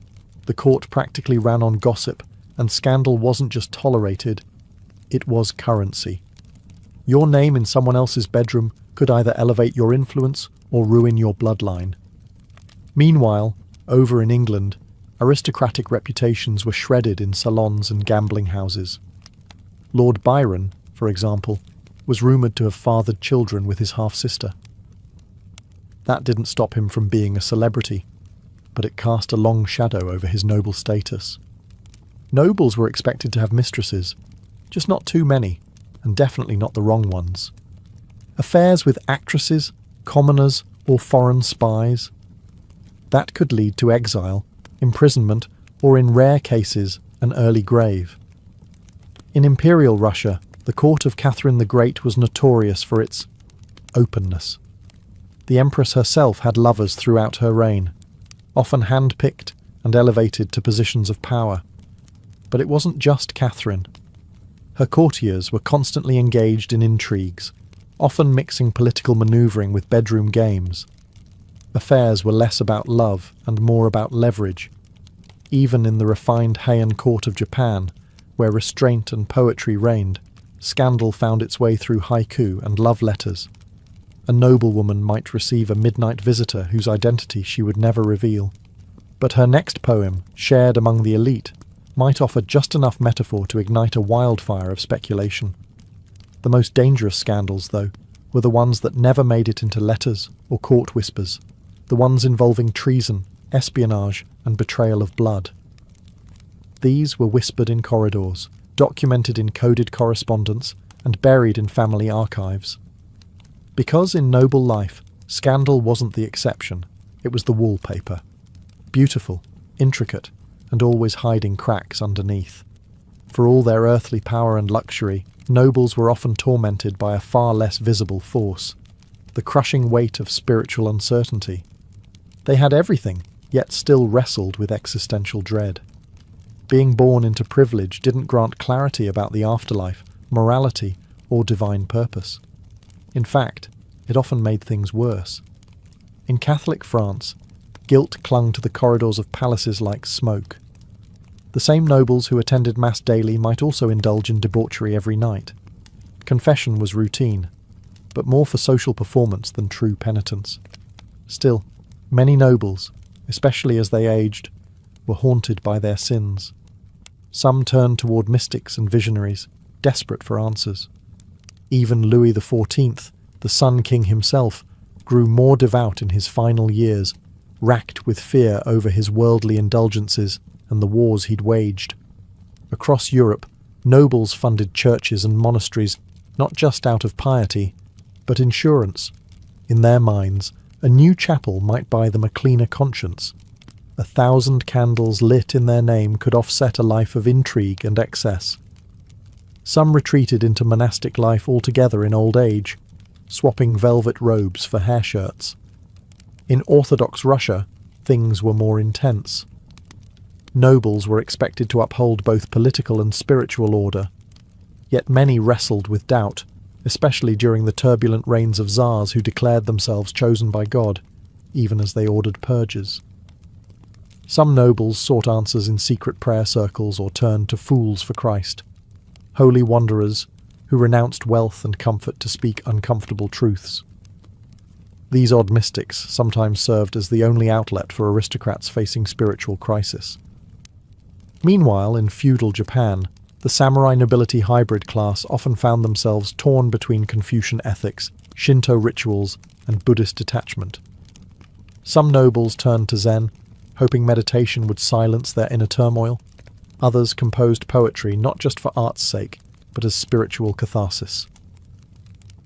The court practically ran on gossip, and scandal wasn't just tolerated, it was currency. Your name in someone else's bedroom could either elevate your influence or ruin your bloodline. Meanwhile, over in England, aristocratic reputations were shredded in salons and gambling houses. Lord Byron, for example, was rumoured to have fathered children with his half-sister. That didn't stop him from being a celebrity, but it cast a long shadow over his noble status. Nobles were expected to have mistresses, just not too many, and definitely not the wrong ones. Affairs with actresses, commoners, or foreign spies. That could lead to exile, imprisonment, or in rare cases, an early grave. In Imperial Russia, the court of Catherine the Great was notorious for its openness. The Empress herself had lovers throughout her reign, often hand-picked and elevated to positions of power. But it wasn't just Catherine. Her courtiers were constantly engaged in intrigues, often mixing political manoeuvring with bedroom games. Affairs were less about love and more about leverage. Even in the refined Heian court of Japan, where restraint and poetry reigned, scandal found its way through haiku and love letters. A noblewoman might receive a midnight visitor whose identity she would never reveal. But her next poem, shared among the elite, might offer just enough metaphor to ignite a wildfire of speculation. The most dangerous scandals, though, were the ones that never made it into letters or court whispers, the ones involving treason, espionage, and betrayal of blood. These were whispered in corridors, documented in coded correspondence, and buried in family archives. Because in noble life, scandal wasn't the exception, it was the wallpaper. Beautiful, intricate, and always hiding cracks underneath. For all their earthly power and luxury, nobles were often tormented by a far less visible force, the crushing weight of spiritual uncertainty. They had everything, yet still wrestled with existential dread. Being born into privilege didn't grant clarity about the afterlife, morality, or divine purpose. In fact, it often made things worse. In Catholic France, guilt clung to the corridors of palaces like smoke. The same nobles who attended Mass daily might also indulge in debauchery every night. Confession was routine, but more for social performance than true penitence. Still, many nobles, especially as they aged, were haunted by their sins. Some turned toward mystics and visionaries, desperate for answers. Even Louis XIV, the Sun King himself, grew more devout in his final years, racked with fear over his worldly indulgences and the wars he'd waged. Across Europe, nobles funded churches and monasteries not just out of piety, but insurance. In their minds, a new chapel might buy them a cleaner conscience. 1,000 candles lit in their name could offset a life of intrigue and excess. Some retreated into monastic life altogether in old age, swapping velvet robes for hair shirts. In Orthodox Russia, things were more intense. Nobles were expected to uphold both political and spiritual order, yet many wrestled with doubt, especially during the turbulent reigns of czars who declared themselves chosen by God, even as they ordered purges. Some nobles sought answers in secret prayer circles or turned to fools for Christ, holy wanderers who renounced wealth and comfort to speak uncomfortable truths. These odd mystics sometimes served as the only outlet for aristocrats facing spiritual crisis. Meanwhile, in feudal Japan, the samurai nobility hybrid class often found themselves torn between Confucian ethics, Shinto rituals, and Buddhist detachment. Some nobles turned to Zen, hoping meditation would silence their inner turmoil. Others composed poetry not just for art's sake, but as spiritual catharsis.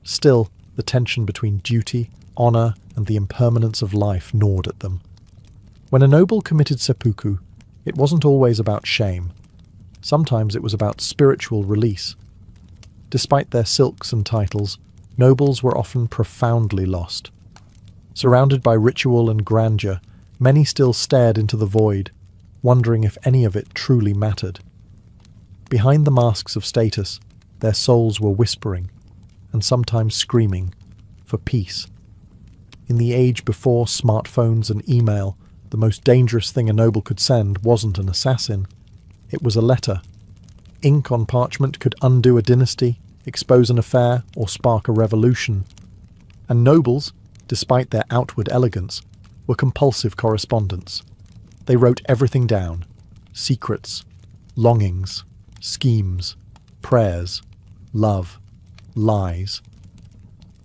Still, the tension between duty, honor, and the impermanence of life gnawed at them. When a noble committed seppuku, it wasn't always about shame. Sometimes it was about spiritual release. Despite their silks and titles, nobles were often profoundly lost. Surrounded by ritual and grandeur, many still stared into the void, wondering if any of it truly mattered. Behind the masks of status, their souls were whispering, and sometimes screaming, for peace. In the age before smartphones and email, the most dangerous thing a noble could send wasn't an assassin. It was a letter. Ink on parchment could undo a dynasty, expose an affair, or spark a revolution. And nobles, despite their outward elegance, were compulsive correspondents. They wrote everything down: secrets, longings, schemes, prayers, love, lies.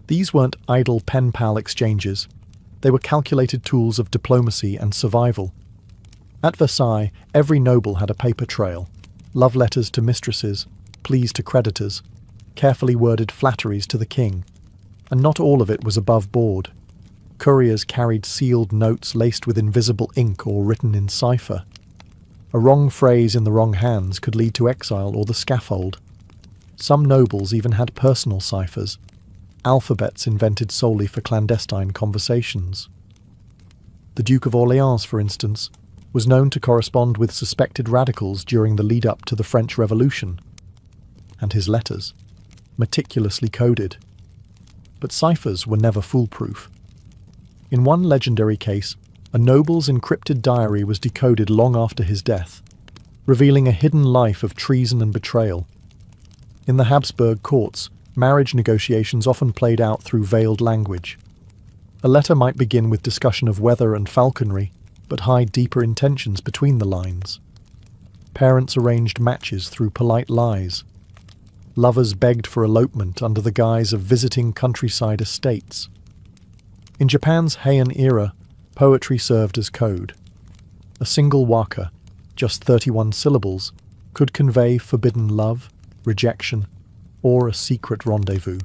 These weren't idle pen-pal exchanges. They were calculated tools of diplomacy and survival. At Versailles, every noble had a paper trail: love letters to mistresses, pleas to creditors, carefully worded flatteries to the king. And not all of it was above board. Couriers carried sealed notes laced with invisible ink or written in cipher. A wrong phrase in the wrong hands could lead to exile or the scaffold. Some nobles even had personal ciphers, alphabets invented solely for clandestine conversations. The Duke of Orleans, for instance, was known to correspond with suspected radicals during the lead-up to the French Revolution. And his letters, meticulously coded. But ciphers were never foolproof. In one legendary case, a noble's encrypted diary was decoded long after his death, revealing a hidden life of treason and betrayal. In the Habsburg courts, marriage negotiations often played out through veiled language. A letter might begin with discussion of weather and falconry, but hide deeper intentions between the lines. Parents arranged matches through polite lies. Lovers begged for elopement under the guise of visiting countryside estates. In Japan's Heian era, poetry served as code. A single waka, just 31 syllables, could convey forbidden love, rejection, or a secret rendezvous.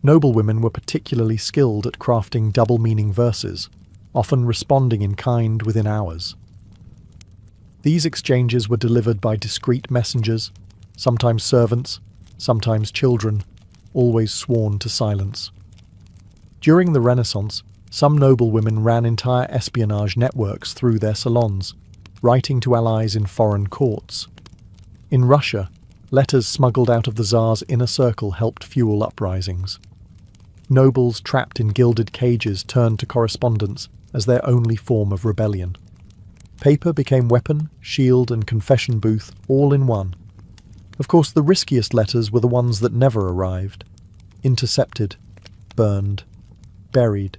Noblewomen were particularly skilled at crafting double-meaning verses, often responding in kind within hours. These exchanges were delivered by discreet messengers, sometimes servants, sometimes children, always sworn to silence. During the Renaissance, some noblewomen ran entire espionage networks through their salons, writing to allies in foreign courts. In Russia, letters smuggled out of the Tsar's inner circle helped fuel uprisings. Nobles trapped in gilded cages turned to correspondence as their only form of rebellion. Paper became weapon, shield, and confession booth all in one. Of course, the riskiest letters were the ones that never arrived. Intercepted, burned, buried.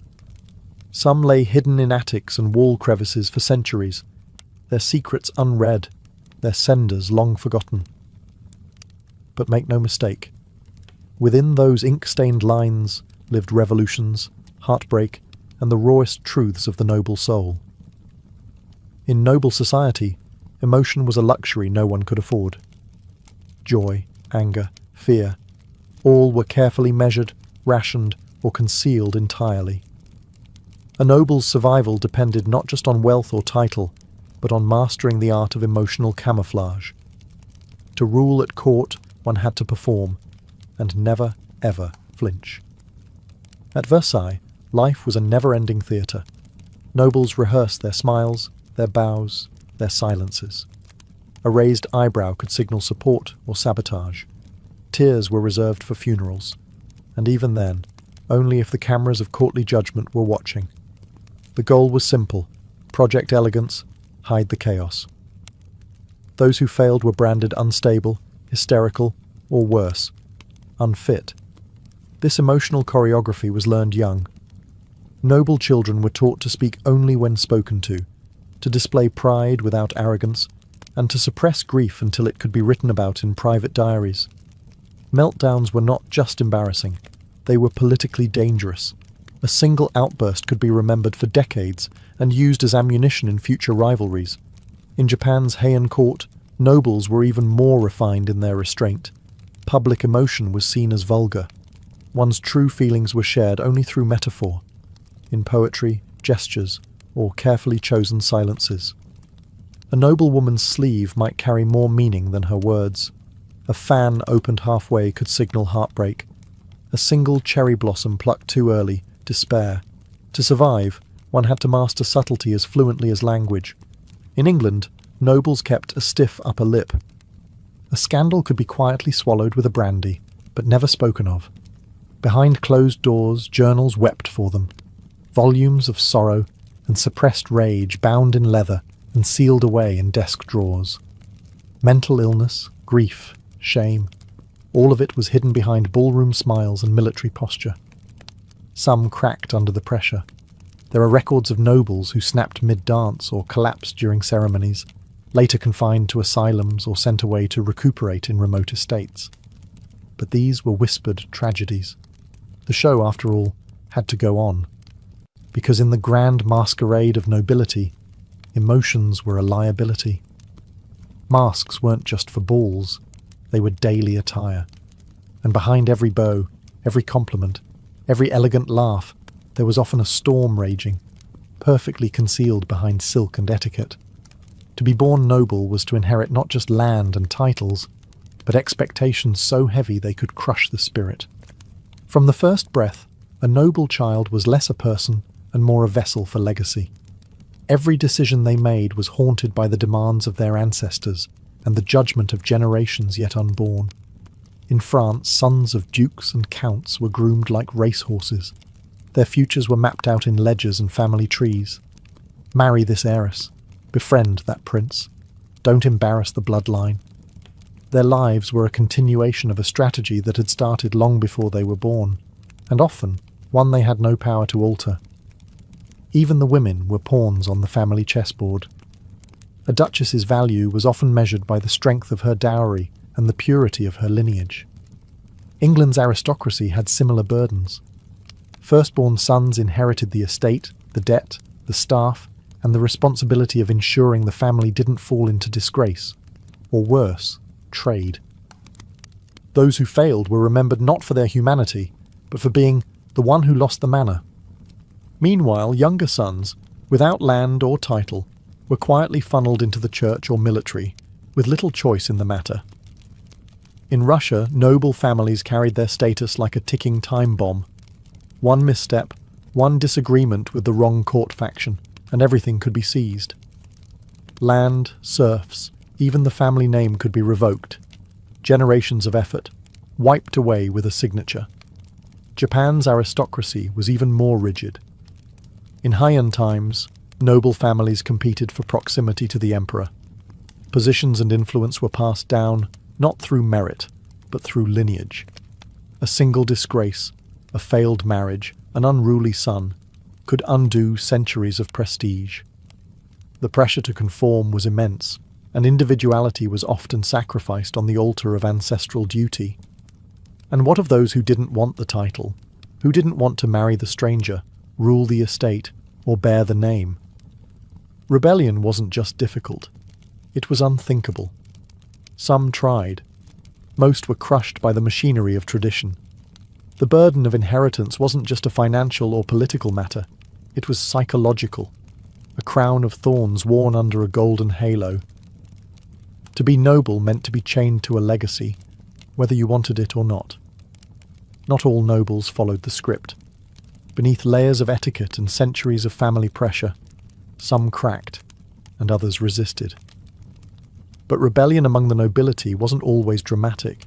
Some lay hidden in attics and wall crevices for centuries, their secrets unread, their senders long forgotten. But make no mistake, within those ink-stained lines lived revolutions, heartbreak, and the rawest truths of the noble soul. In noble society, emotion was a luxury no one could afford. Joy, anger, fear, all were carefully measured, rationed, or concealed entirely. A noble's survival depended not just on wealth or title, but on mastering the art of emotional camouflage. To rule at court, one had to perform, and never, ever flinch. At Versailles, life was a never-ending theatre. Nobles rehearsed their smiles, their bows, their silences. A raised eyebrow could signal support or sabotage. Tears were reserved for funerals, and even then, only if the cameras of courtly judgment were watching. The goal was simple: project elegance, hide the chaos. Those who failed were branded unstable, hysterical, or worse, unfit. This emotional choreography was learned young. Noble children were taught to speak only when spoken to display pride without arrogance, and to suppress grief until it could be written about in private diaries. Meltdowns were not just embarrassing, they were politically dangerous. A single outburst could be remembered for decades and used as ammunition in future rivalries. In Japan's Heian court, nobles were even more refined in their restraint. Public emotion was seen as vulgar. One's true feelings were shared only through metaphor, in poetry, gestures, or carefully chosen silences. A noblewoman's sleeve might carry more meaning than her words. A fan opened halfway could signal heartbreak. A single cherry blossom plucked too early, despair. To survive, one had to master subtlety as fluently as language. In England, nobles kept a stiff upper lip. A scandal could be quietly swallowed with a brandy, but never spoken of. Behind closed doors, journals wept for them. Volumes of sorrow and suppressed rage bound in leather and sealed away in desk drawers. Mental illness, grief, shame, all of it was hidden behind ballroom smiles and military posture. Some cracked under the pressure. There are records of nobles who snapped mid-dance or collapsed during ceremonies, later confined to asylums or sent away to recuperate in remote estates. But these were whispered tragedies. The show, after all, had to go on. Because in the grand masquerade of nobility, emotions were a liability. Masks weren't just for balls, they were daily attire. And behind every bow, every compliment, every elegant laugh, there was often a storm raging, perfectly concealed behind silk and etiquette. To be born noble was to inherit not just land and titles, but expectations so heavy they could crush the spirit. From the first breath, a noble child was less a person and more a vessel for legacy. Every decision they made was haunted by the demands of their ancestors and the judgment of generations yet unborn. In France, sons of dukes and counts were groomed like racehorses. Their futures were mapped out in ledgers and family trees. Marry this heiress. Befriend that prince. Don't embarrass the bloodline. Their lives were a continuation of a strategy that had started long before they were born, and often one they had no power to alter. Even the women were pawns on the family chessboard. A duchess's value was often measured by the strength of her dowry and the purity of her lineage. England's aristocracy had similar burdens. Firstborn sons inherited the estate, the debt, the staff, and the responsibility of ensuring the family didn't fall into disgrace, or worse, trade. Those who failed were remembered not for their humanity, but for being the one who lost the manor. Meanwhile, younger sons, without land or title, were quietly funneled into the church or military, with little choice in the matter. In Russia, noble families carried their status like a ticking time bomb. One misstep, one disagreement with the wrong court faction, and everything could be seized. Land, serfs, even the family name could be revoked. Generations of effort, wiped away with a signature. Japan's aristocracy was even more rigid. In Heian times, noble families competed for proximity to the emperor. Positions and influence were passed down not through merit, but through lineage. A single disgrace, a failed marriage, an unruly son, could undo centuries of prestige. The pressure to conform was immense, and individuality was often sacrificed on the altar of ancestral duty. And what of those who didn't want the title, who didn't want to marry the stranger, rule the estate, or bear the name? Rebellion wasn't just difficult, it was unthinkable. Some tried. Most were crushed by the machinery of tradition. The burden of inheritance wasn't just a financial or political matter, it was psychological, a crown of thorns worn under a golden halo. To be noble meant to be chained to a legacy, whether you wanted it or not. Not all nobles followed the script. Beneath layers of etiquette and centuries of family pressure, some cracked, and others resisted. But rebellion among the nobility wasn't always dramatic.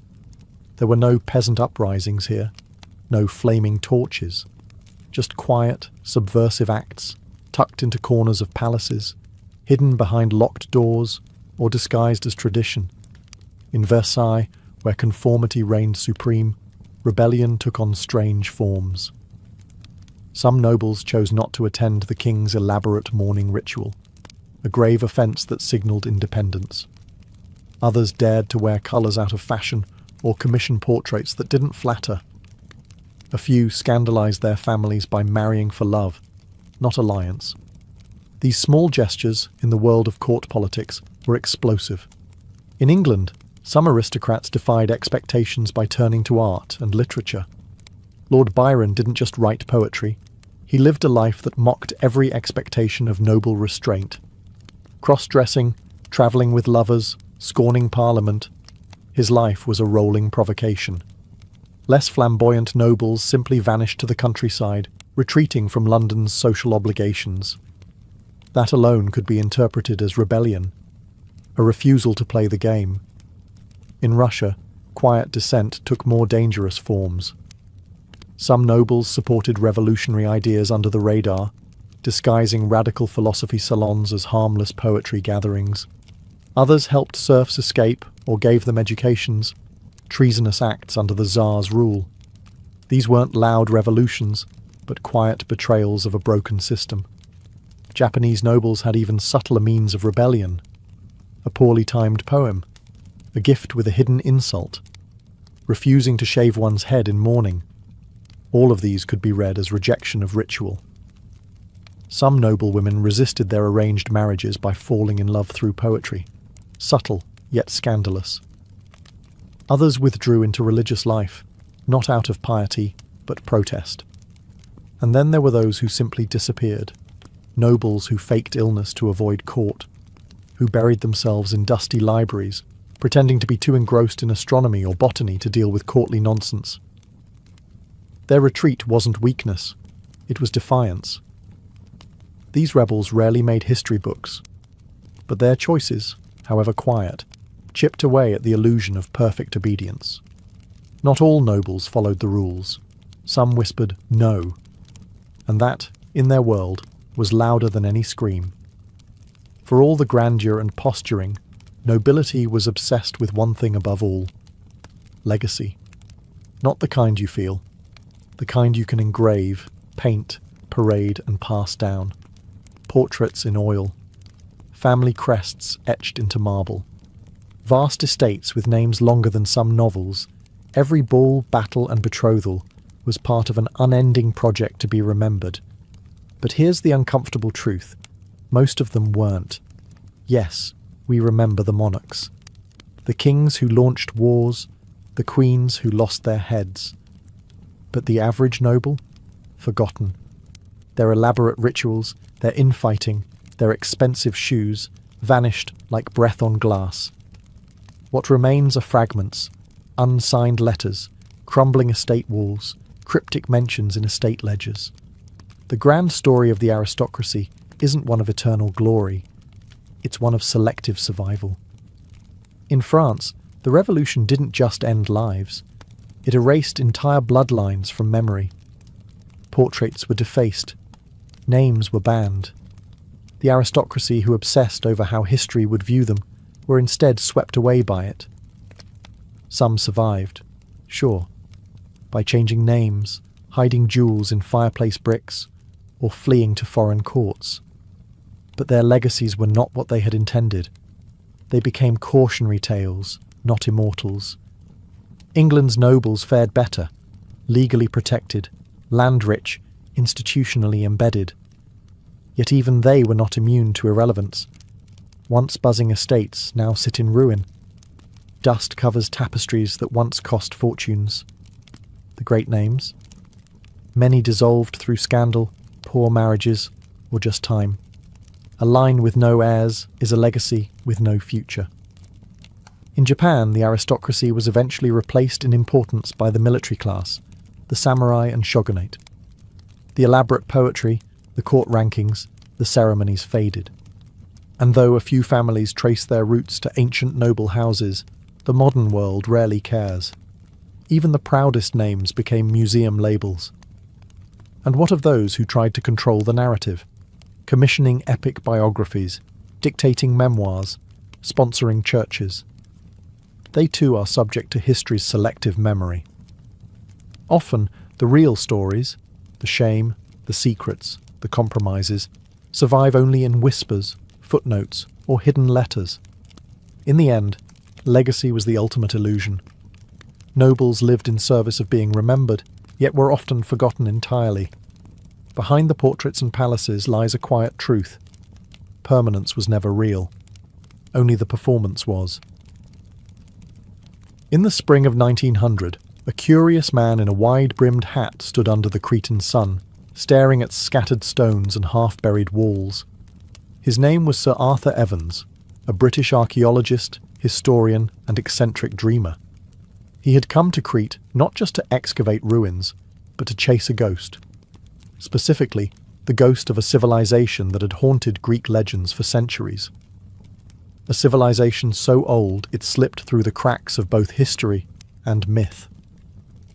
There were no peasant uprisings here, no flaming torches, just quiet, subversive acts, tucked into corners of palaces, hidden behind locked doors, or disguised as tradition. In Versailles, where conformity reigned supreme, rebellion took on strange forms. Some nobles chose not to attend the king's elaborate mourning ritual, a grave offence that signalled independence. Others dared to wear colours out of fashion or commission portraits that didn't flatter. A few scandalised their families by marrying for love, not alliance. These small gestures in the world of court politics were explosive. In England, some aristocrats defied expectations by turning to art and literature. Lord Byron didn't just write poetry, he lived a life that mocked every expectation of noble restraint. Cross-dressing, travelling with lovers, scorning Parliament, his life was a rolling provocation. Less flamboyant nobles simply vanished to the countryside, retreating from London's social obligations. That alone could be interpreted as rebellion, a refusal to play the game. In Russia, quiet dissent took more dangerous forms. Some nobles supported revolutionary ideas under the radar, disguising radical philosophy salons as harmless poetry gatherings. Others helped serfs escape or gave them educations, treasonous acts under the Tsar's rule. These weren't loud revolutions, but quiet betrayals of a broken system. Japanese nobles had even subtler means of rebellion. A poorly timed poem, a gift with a hidden insult, refusing to shave one's head in mourning. All of these could be read as rejection of ritual. Some noble women resisted their arranged marriages by falling in love through poetry, subtle yet scandalous. Others withdrew into religious life, not out of piety, but protest. And then there were those who simply disappeared, nobles who faked illness to avoid court, who buried themselves in dusty libraries, pretending to be too engrossed in astronomy or botany to deal with courtly nonsense. Their retreat wasn't weakness, it was defiance. These rebels rarely made history books, but their choices, however quiet, chipped away at the illusion of perfect obedience. Not all nobles followed the rules. Some whispered no, and that, in their world, was louder than any scream. For all the grandeur and posturing, nobility was obsessed with one thing above all: legacy. Not the kind you feel, the kind you can engrave, paint, parade, and pass down. Portraits in oil, family crests etched into marble. Vast estates with names longer than some novels, every ball, battle, and betrothal was part of an unending project to be remembered. But here's the uncomfortable truth: most of them weren't. Yes, we remember the monarchs. The kings who launched wars, the queens who lost their heads. But the average noble? Forgotten. Their elaborate rituals, their infighting, their expensive shoes, vanished like breath on glass. What remains are fragments, unsigned letters, crumbling estate walls, cryptic mentions in estate ledgers. The grand story of the aristocracy isn't one of eternal glory, it's one of selective survival. In France, the revolution didn't just end lives, it erased entire bloodlines from memory. Portraits were defaced, names were banned. The aristocracy who obsessed over how history would view them were instead swept away by it. Some survived, sure, by changing names, hiding jewels in fireplace bricks, or fleeing to foreign courts. But their legacies were not what they had intended. They became cautionary tales, not immortals. England's nobles fared better, legally protected, land-rich, institutionally embedded. Yet even they were not immune to irrelevance. Once buzzing estates now sit in ruin. Dust covers tapestries that once cost fortunes. The great names? Many dissolved through scandal, poor marriages, or just time. A line with no heirs is a legacy with no future. In Japan, the aristocracy was eventually replaced in importance by the military class, the samurai and shogunate. The elaborate poetry, the court rankings, the ceremonies faded. And though a few families trace their roots to ancient noble houses, the modern world rarely cares. Even the proudest names became museum labels. And what of those who tried to control the narrative? Commissioning epic biographies, dictating memoirs, sponsoring churches. They too are subject to history's selective memory. Often, the real stories, the shame, the secrets, the compromises, survive only in whispers, footnotes, or hidden letters. In the end, legacy was the ultimate illusion. Nobles lived in service of being remembered, yet were often forgotten entirely. Behind the portraits and palaces lies a quiet truth. Permanence was never real. Only the performance was. In the spring of 1900, a curious man in a wide-brimmed hat stood under the Cretan sun, staring at scattered stones and half-buried walls. His name was Sir Arthur Evans, a British archaeologist, historian, and eccentric dreamer. He had come to Crete not just to excavate ruins, but to chase a ghost. Specifically, the ghost of a civilization that had haunted Greek legends for centuries. A civilization so old it slipped through the cracks of both history and myth.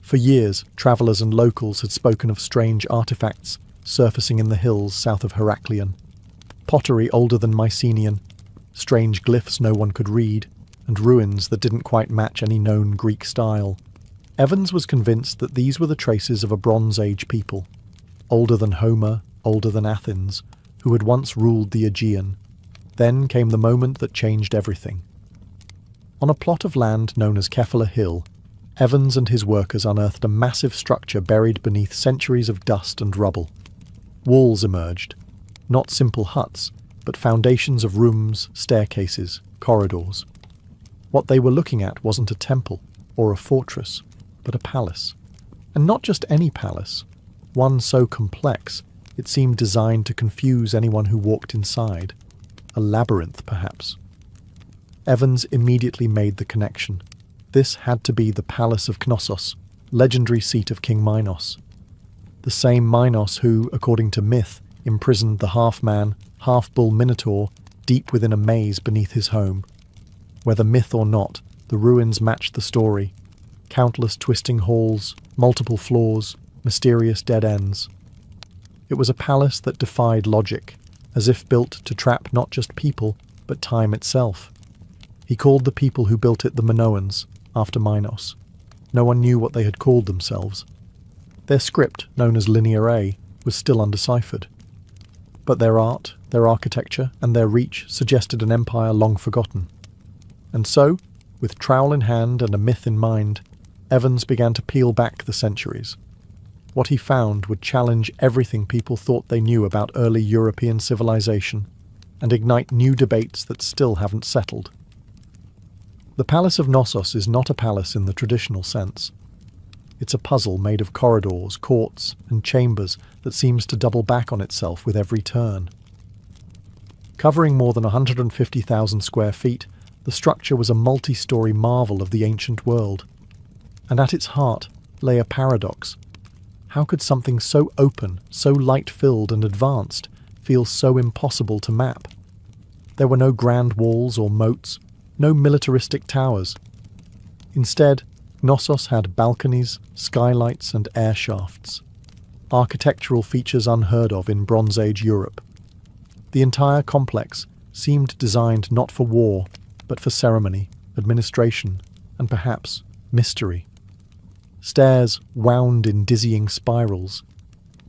For years, travellers and locals had spoken of strange artifacts surfacing in the hills south of Heraklion. Pottery older than Mycenaean, strange glyphs no one could read, and ruins that didn't quite match any known Greek style. Evans was convinced that these were the traces of a Bronze Age people, older than Homer, older than Athens, who had once ruled the Aegean. Then came the moment that changed everything. On a plot of land known as Kefala Hill, Evans and his workers unearthed a massive structure buried beneath centuries of dust and rubble. Walls emerged, not simple huts, but foundations of rooms, staircases, corridors. What they were looking at wasn't a temple or a fortress, but a palace. And not just any palace, one so complex it seemed designed to confuse anyone who walked inside. A labyrinth, perhaps. Evans immediately made the connection. This had to be the Palace of Knossos, legendary seat of King Minos. The same Minos who, according to myth, imprisoned the half-man, half-bull Minotaur deep within a maze beneath his home. Whether myth or not, the ruins matched the story. Countless twisting halls, multiple floors, mysterious dead ends. It was a palace that defied logic, as if built to trap not just people, but time itself. He called the people who built it the Minoans, after Minos. No one knew what they had called themselves. Their script, known as Linear A, was still undeciphered. But their art, their architecture, and their reach suggested an empire long forgotten. And so, with trowel in hand and a myth in mind, Evans began to peel back the centuries. What he found would challenge everything people thought they knew about early European civilization, and ignite new debates that still haven't settled. The Palace of Knossos is not a palace in the traditional sense. It's a puzzle made of corridors, courts, and chambers that seems to double back on itself with every turn. Covering more than 150,000 square feet, the structure was a multi-story marvel of the ancient world. And at its heart lay a paradox. How could something so open, so light-filled and advanced, feel so impossible to map? There were no grand walls or moats, no militaristic towers. Instead, Knossos had balconies, skylights and air shafts. Architectural features unheard of in Bronze Age Europe. The entire complex seemed designed not for war, but for ceremony, administration, and perhaps mystery. Stairs wound in dizzying spirals.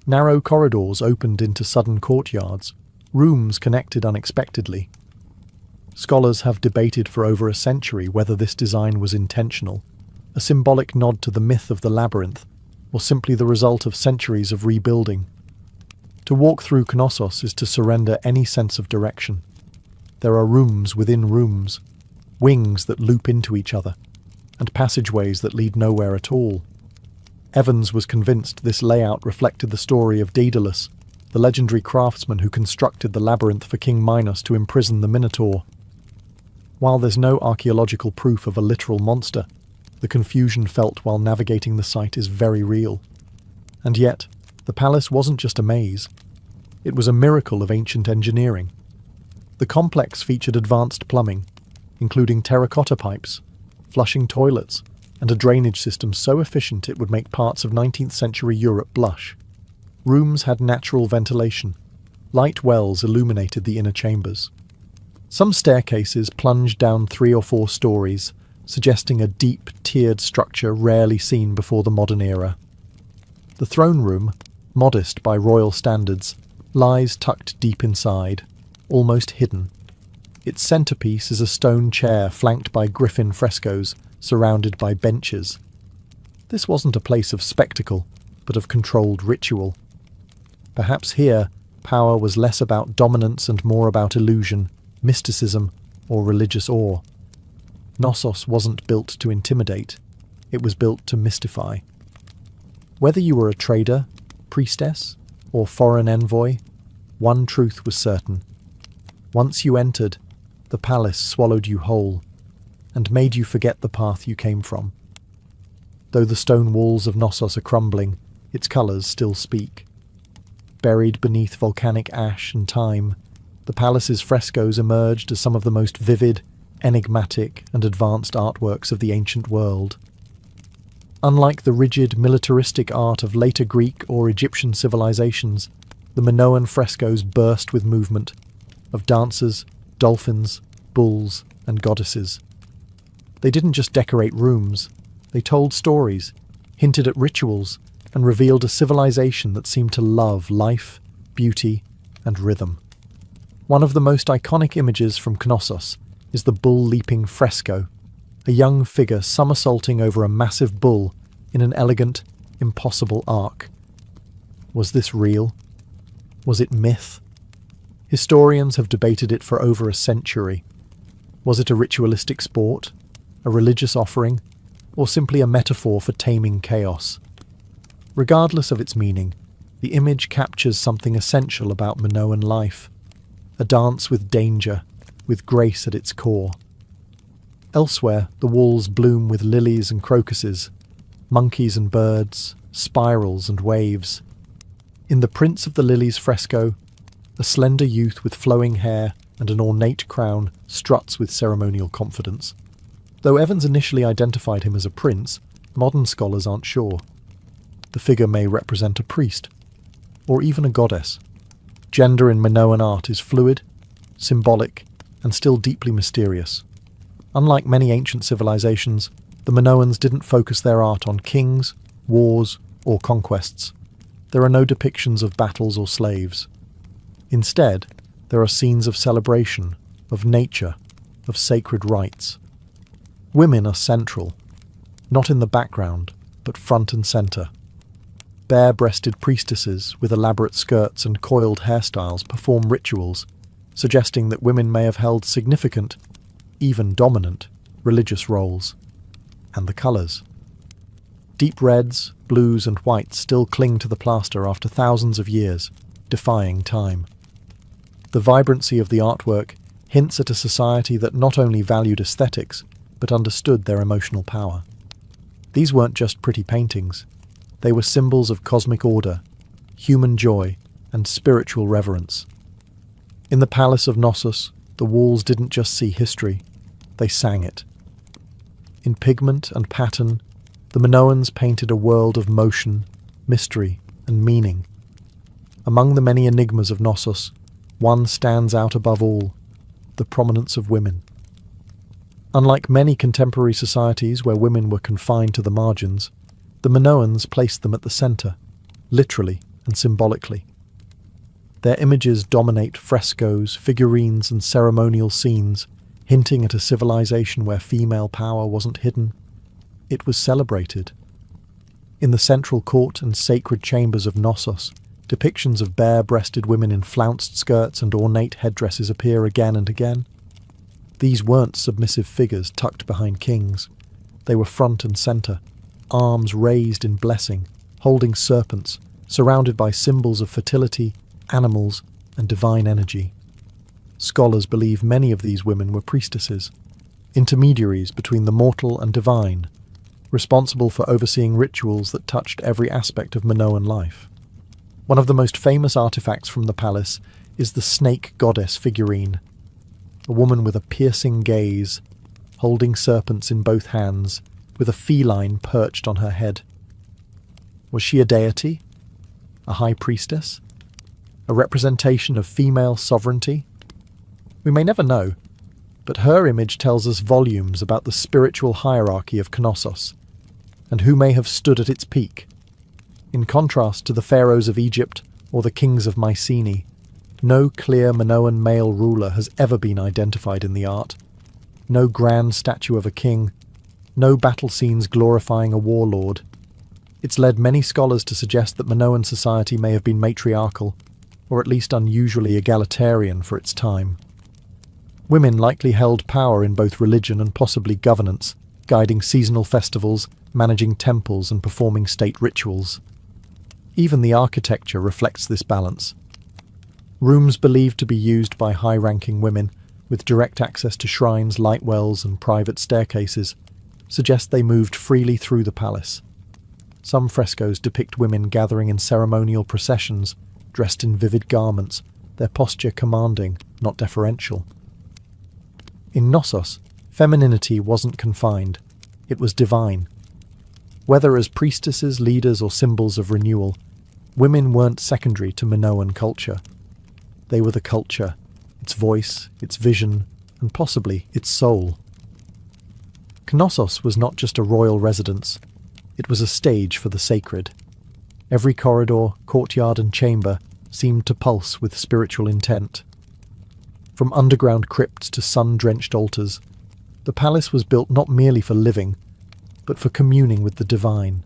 Narrow corridors opened into sudden courtyards. Rooms connected unexpectedly. Scholars have debated for over a century whether this design was intentional, a symbolic nod to the myth of the labyrinth, or simply the result of centuries of rebuilding. To walk through Knossos is to surrender any sense of direction. There are rooms within rooms, wings that loop into each other, and passageways that lead nowhere at all. Evans was convinced this layout reflected the story of Daedalus, the legendary craftsman who constructed the labyrinth for King Minos to imprison the Minotaur. While there's no archaeological proof of a literal monster, the confusion felt while navigating the site is very real. And yet, the palace wasn't just a maze. It was a miracle of ancient engineering. The complex featured advanced plumbing, including terracotta pipes, flushing toilets, and a drainage system so efficient it would make parts of 19th century Europe blush. Rooms had natural ventilation. Light wells illuminated the inner chambers. Some staircases plunged down 3 or 4 stories, suggesting a deep, tiered structure rarely seen before the modern era. The throne room, modest by royal standards, lies tucked deep inside, almost hidden. Its centerpiece is a stone chair flanked by griffin frescoes, surrounded by benches. This wasn't a place of spectacle, but of controlled ritual. Perhaps here, power was less about dominance and more about illusion, mysticism, or religious awe. Knossos wasn't built to intimidate, it was built to mystify. Whether you were a trader, priestess, or foreign envoy, one truth was certain. Once you entered, the palace swallowed you whole, and made you forget the path you came from. Though the stone walls of Knossos are crumbling, its colours still speak. Buried beneath volcanic ash and time, the palace's frescoes emerged as some of the most vivid, enigmatic, and advanced artworks of the ancient world. Unlike the rigid, militaristic art of later Greek or Egyptian civilizations, the Minoan frescoes burst with movement, of dancers, dolphins, bulls, and goddesses. They didn't just decorate rooms, they told stories, hinted at rituals, and revealed a civilization that seemed to love life, beauty, and rhythm. One of the most iconic images from Knossos is the bull-leaping fresco, a young figure somersaulting over a massive bull in an elegant, impossible arc. Was this real? Was it myth? Historians have debated it for over a century. Was it a ritualistic sport, a religious offering, or simply a metaphor for taming chaos? Regardless of its meaning, the image captures something essential about Minoan life, a dance with danger, with grace at its core. Elsewhere, the walls bloom with lilies and crocuses, monkeys and birds, spirals and waves. In the Prince of the Lilies fresco, a slender youth with flowing hair and an ornate crown struts with ceremonial confidence. Though Evans initially identified him as a prince, modern scholars aren't sure. The figure may represent a priest, or even a goddess. Gender in Minoan art is fluid, symbolic, and still deeply mysterious. Unlike many ancient civilizations, the Minoans didn't focus their art on kings, wars, or conquests. There are no depictions of battles or slaves. Instead, there are scenes of celebration, of nature, of sacred rites. Women are central, not in the background, but front and center. Bare-breasted priestesses with elaborate skirts and coiled hairstyles perform rituals, suggesting that women may have held significant, even dominant, religious roles. And the colours. Deep reds, blues and whites still cling to the plaster after thousands of years, defying time. The vibrancy of the artwork hints at a society that not only valued aesthetics, but understood their emotional power. These weren't just pretty paintings. They were symbols of cosmic order, human joy, and spiritual reverence. In the palace of Knossos, the walls didn't just see history, they sang it. In pigment and pattern, the Minoans painted a world of motion, mystery, and meaning. Among the many enigmas of Knossos, one stands out above all: the prominence of women. Unlike many contemporary societies where women were confined to the margins, the Minoans placed them at the centre, literally and symbolically. Their images dominate frescoes, figurines, and ceremonial scenes, hinting at a civilization where female power wasn't hidden, it was celebrated. In the central court and sacred chambers of Knossos, depictions of bare-breasted women in flounced skirts and ornate headdresses appear again and again. These weren't submissive figures tucked behind kings. They were front and centre, arms raised in blessing, holding serpents, surrounded by symbols of fertility, animals, and divine energy. Scholars believe many of these women were priestesses, intermediaries between the mortal and divine, responsible for overseeing rituals that touched every aspect of Minoan life. One of the most famous artifacts from the palace is the snake goddess figurine, a woman with a piercing gaze, holding serpents in both hands, with a feline perched on her head. Was she a deity? A high priestess? A representation of female sovereignty? We may never know, but her image tells us volumes about the spiritual hierarchy of Knossos, and who may have stood at its peak. In contrast to the pharaohs of Egypt or the kings of Mycenae, no clear Minoan male ruler has ever been identified in the art. No grand statue of a king, no battle scenes glorifying a warlord. It's led many scholars to suggest that Minoan society may have been matriarchal, or at least unusually egalitarian for its time. Women likely held power in both religion and possibly governance, guiding seasonal festivals, managing temples, and performing state rituals. Even the architecture reflects this balance. Rooms believed to be used by high-ranking women, with direct access to shrines, light wells, and private staircases, suggest they moved freely through the palace. Some frescoes depict women gathering in ceremonial processions, dressed in vivid garments, their posture commanding, not deferential. In Knossos, femininity wasn't confined, it was divine. Whether as priestesses, leaders, or symbols of renewal, women weren't secondary to Minoan culture. They were the culture, its voice, its vision, and possibly its soul. Knossos was not just a royal residence, it was a stage for the sacred. Every corridor, courtyard, and chamber seemed to pulse with spiritual intent. From underground crypts to sun-drenched altars, the palace was built not merely for living, but for communing with the divine.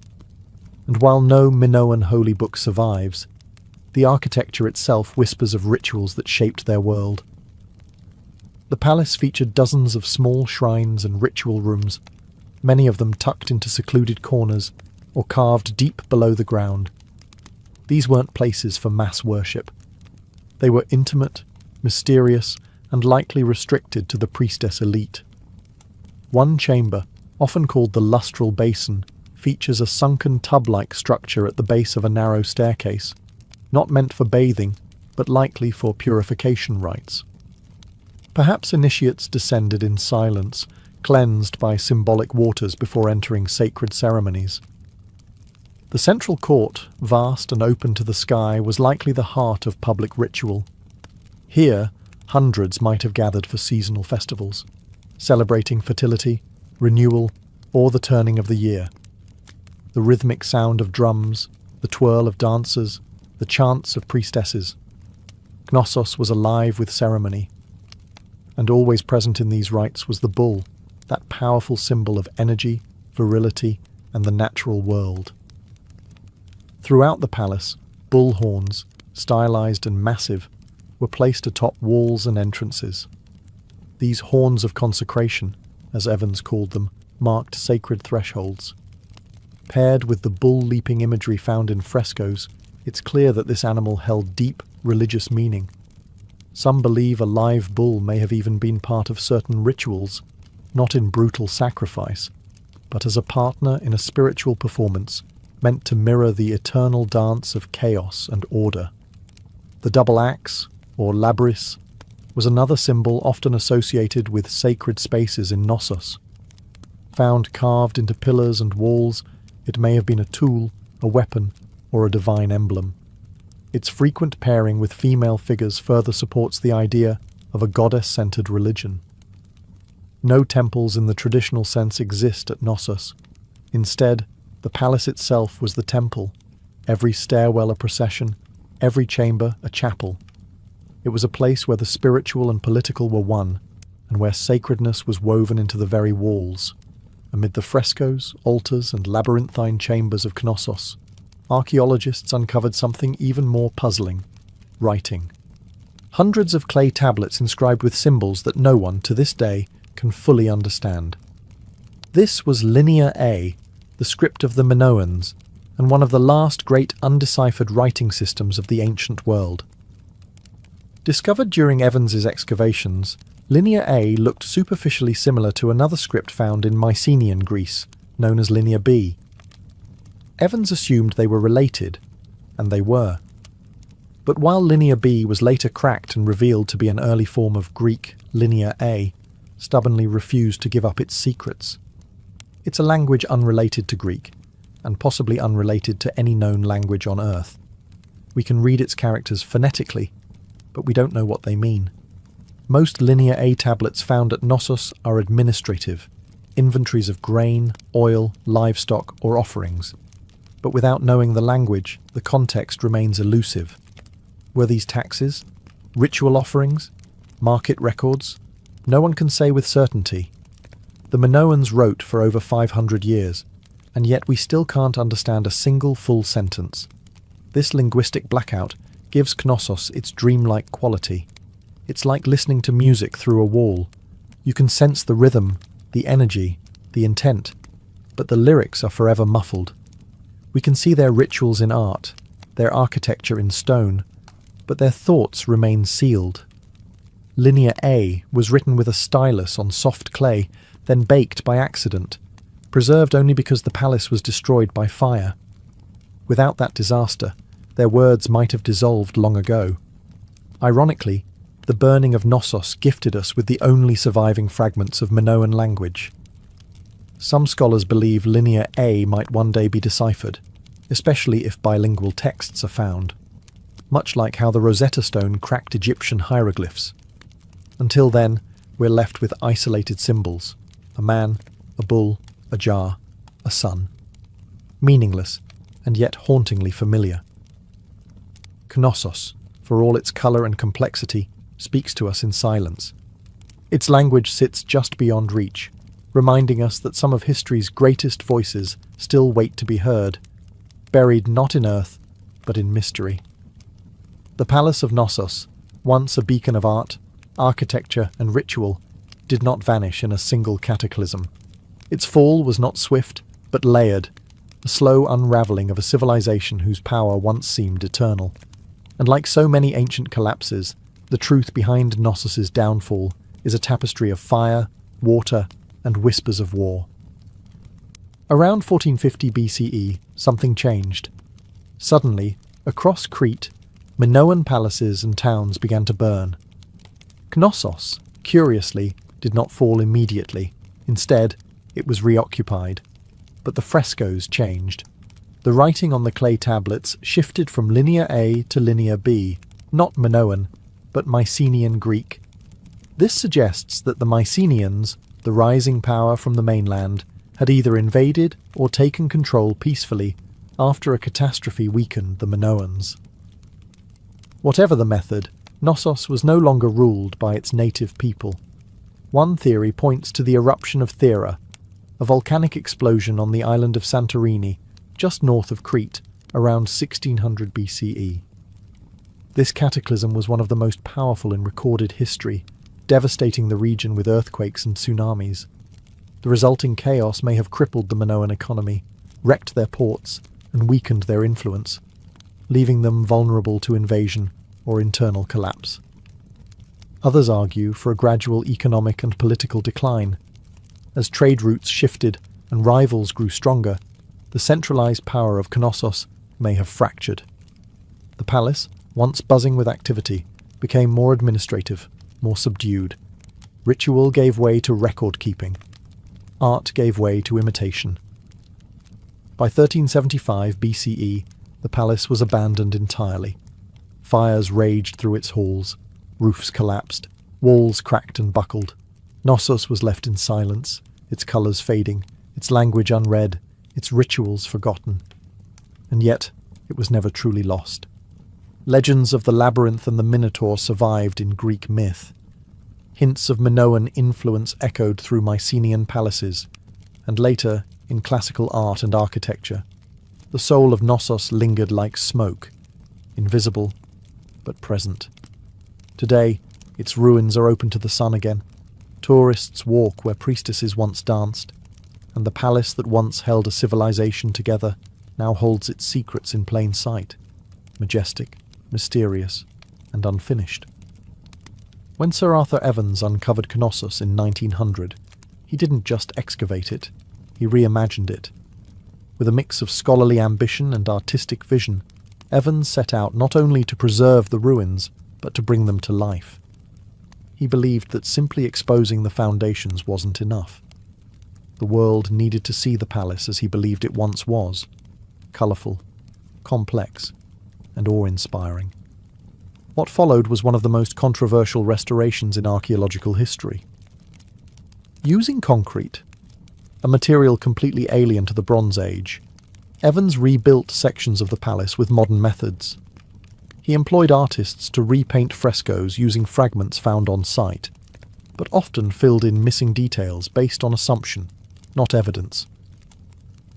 And while no Minoan holy book survives, the architecture itself whispers of rituals that shaped their world. The palace featured dozens of small shrines and ritual rooms, many of them tucked into secluded corners or carved deep below the ground. These weren't places for mass worship. They were intimate, mysterious, and likely restricted to the priestess elite. One chamber, often called the lustral basin, features a sunken tub-like structure at the base of a narrow staircase, not meant for bathing, but likely for purification rites. Perhaps initiates descended in silence, cleansed by symbolic waters before entering sacred ceremonies. The central court, vast and open to the sky, was likely the heart of public ritual. Here, hundreds might have gathered for seasonal festivals, celebrating fertility, renewal, or the turning of the year. The rhythmic sound of drums, the twirl of dancers, the chants of priestesses. Knossos was alive with ceremony. And always present in these rites was the bull, that powerful symbol of energy, virility, and the natural world. Throughout the palace, bull horns, stylized and massive, were placed atop walls and entrances. These horns of consecration, as Evans called them, marked sacred thresholds. Paired with the bull-leaping imagery found in frescoes, it's clear that this animal held deep religious meaning. Some believe a live bull may have even been part of certain rituals, not in brutal sacrifice, but as a partner in a spiritual performance, meant to mirror the eternal dance of chaos and order. The double axe, or labrys, was another symbol often associated with sacred spaces in Knossos. Found carved into pillars and walls, it may have been a tool, a weapon, or a divine emblem. Its frequent pairing with female figures further supports the idea of a goddess-centered religion. No temples in the traditional sense exist at Knossos. Instead, the palace itself was the temple, every stairwell a procession, every chamber a chapel. It was a place where the spiritual and political were one, and where sacredness was woven into the very walls. Amid the frescoes, altars, and labyrinthine chambers of Knossos, archaeologists uncovered something even more puzzling: writing. Hundreds of clay tablets inscribed with symbols that no one, to this day, can fully understand. This was Linear A, the script of the Minoans, and one of the last great undeciphered writing systems of the ancient world. Discovered during Evans's excavations, Linear A looked superficially similar to another script found in Mycenaean Greece, known as Linear B. Evans assumed they were related, and they were. But while Linear B was later cracked and revealed to be an early form of Greek, Linear A stubbornly refused to give up its secrets. It's a language unrelated to Greek, and possibly unrelated to any known language on Earth. We can read its characters phonetically, but we don't know what they mean. Most Linear A tablets found at Knossos are administrative, inventories of grain, oil, livestock, or offerings. But without knowing the language, the context remains elusive. Were these taxes? Ritual offerings? Market records? No one can say with certainty. The Minoans wrote for over 500 years, and yet we still can't understand a single full sentence. This linguistic blackout gives Knossos its dreamlike quality. It's like listening to music through a wall. You can sense the rhythm, the energy, the intent, but the lyrics are forever muffled. We can see their rituals in art, their architecture in stone, but their thoughts remain sealed. Linear A was written with a stylus on soft clay, then baked by accident, preserved only because the palace was destroyed by fire. Without that disaster, their words might have dissolved long ago. Ironically, the burning of Knossos gifted us with the only surviving fragments of Minoan language. Some scholars believe Linear A might one day be deciphered, especially if bilingual texts are found, much like how the Rosetta Stone cracked Egyptian hieroglyphs. Until then, we're left with isolated symbols: a man, a bull, a jar, a sun. Meaningless, and yet hauntingly familiar. Knossos, for all its colour and complexity, speaks to us in silence. Its language sits just beyond reach, reminding us that some of history's greatest voices still wait to be heard, buried not in earth, but in mystery. The Palace of Knossos, once a beacon of art, architecture and ritual, did not vanish in a single cataclysm. Its fall was not swift, but layered, a slow unravelling of a civilization whose power once seemed eternal. And like so many ancient collapses, the truth behind Knossos' downfall is a tapestry of fire, water, and whispers of war. Around 1450 BCE, something changed. Suddenly, across Crete, Minoan palaces and towns began to burn. Knossos, curiously, did not fall immediately. Instead, it was reoccupied. But the frescoes changed. The writing on the clay tablets shifted from Linear A to Linear B, not Minoan, but Mycenaean Greek. This suggests that the Mycenaeans, the rising power from the mainland, had either invaded or taken control peacefully after a catastrophe weakened the Minoans. Whatever the method, Knossos was no longer ruled by its native people. One theory points to the eruption of Thera, a volcanic explosion on the island of Santorini, just north of Crete, around 1600 BCE. This cataclysm was one of the most powerful in recorded history, devastating the region with earthquakes and tsunamis. The resulting chaos may have crippled the Minoan economy, wrecked their ports, and weakened their influence, leaving them vulnerable to invasion or internal collapse. Others argue for a gradual economic and political decline. As trade routes shifted and rivals grew stronger, the centralized power of Knossos may have fractured. The palace, once buzzing with activity, became more administrative, more subdued. Ritual gave way to record-keeping. Art gave way to imitation. By 1375 BCE, the palace was abandoned entirely. Fires raged through its halls, roofs collapsed, walls cracked and buckled. Knossos was left in silence, its colours fading, its language unread, its rituals forgotten. And yet, it was never truly lost. Legends of the labyrinth and the Minotaur survived in Greek myth. Hints of Minoan influence echoed through Mycenaean palaces, and later, in classical art and architecture, the soul of Knossos lingered like smoke, invisible but present. Today, its ruins are open to the sun again. Tourists walk where priestesses once danced, and the palace that once held a civilization together now holds its secrets in plain sight, majestic, mysterious, and unfinished. When Sir Arthur Evans uncovered Knossos in 1900, he didn't just excavate it, he reimagined it. With a mix of scholarly ambition and artistic vision, Evans set out not only to preserve the ruins, but to bring them to life. He believed that simply exposing the foundations wasn't enough. The world needed to see the palace as he believed it once was, colourful, complex, and awe-inspiring. What followed was one of the most controversial restorations in archaeological history. Using concrete, a material completely alien to the Bronze Age, Evans rebuilt sections of the palace with modern methods. He employed artists to repaint frescoes using fragments found on site, but often filled in missing details based on assumption, not evidence.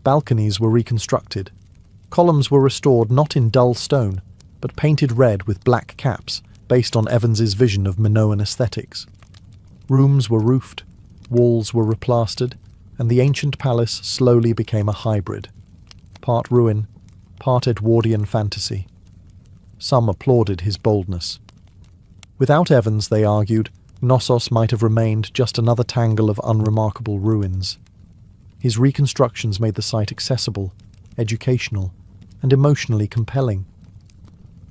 Balconies were reconstructed. Columns were restored not in dull stone, but painted red with black caps based on Evans's vision of Minoan aesthetics. Rooms were roofed, walls were replastered, and the ancient palace slowly became a hybrid. Part ruin, part Edwardian fantasy. Some applauded his boldness. Without Evans, they argued, Knossos might have remained just another tangle of unremarkable ruins. His reconstructions made the site accessible, educational, and emotionally compelling.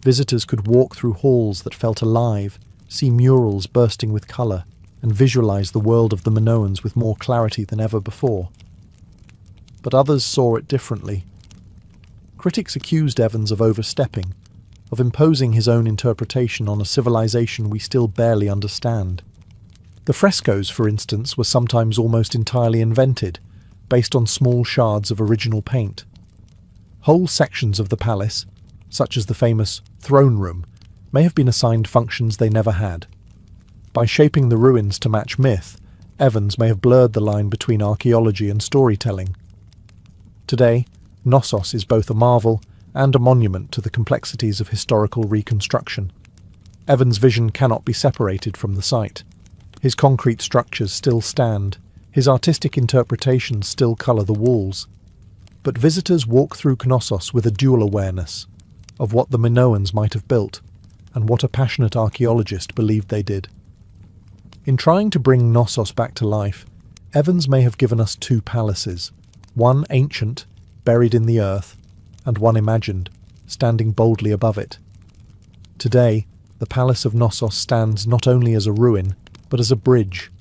Visitors could walk through halls that felt alive, see murals bursting with colour, and visualize the world of the Minoans with more clarity than ever before. But others saw it differently. Critics accused Evans of overstepping, of imposing his own interpretation on a civilization we still barely understand. The frescoes, for instance, were sometimes almost entirely invented, based on small shards of original paint. Whole sections of the palace, such as the famous throne room, may have been assigned functions they never had. By shaping the ruins to match myth, Evans may have blurred the line between archaeology and storytelling. Today, Knossos is both a marvel and a monument to the complexities of historical reconstruction. Evans' vision cannot be separated from the site. His concrete structures still stand, his artistic interpretations still colour the walls. But visitors walk through Knossos with a dual awareness of what the Minoans might have built and what a passionate archaeologist believed they did. In trying to bring Knossos back to life, Evans may have given us two palaces, one ancient, buried in the earth, and one imagined, standing boldly above it. Today, the Palace of Knossos stands not only as a ruin, but as a bridge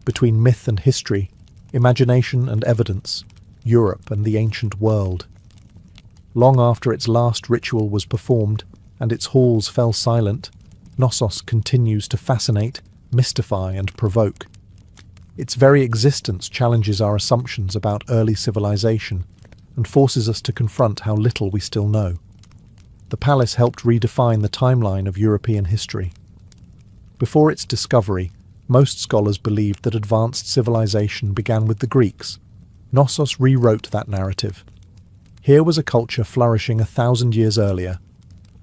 between myth and history, imagination and evidence, Europe and the ancient world. Long after its last ritual was performed and its halls fell silent, Knossos continues to fascinate, mystify and provoke. Its very existence challenges our assumptions about early civilization and forces us to confront how little we still know. The palace helped redefine the timeline of European history. Before its discovery, most scholars believed that advanced civilization began with the Greeks. Knossos rewrote that narrative. Here was a culture flourishing 1,000 years earlier,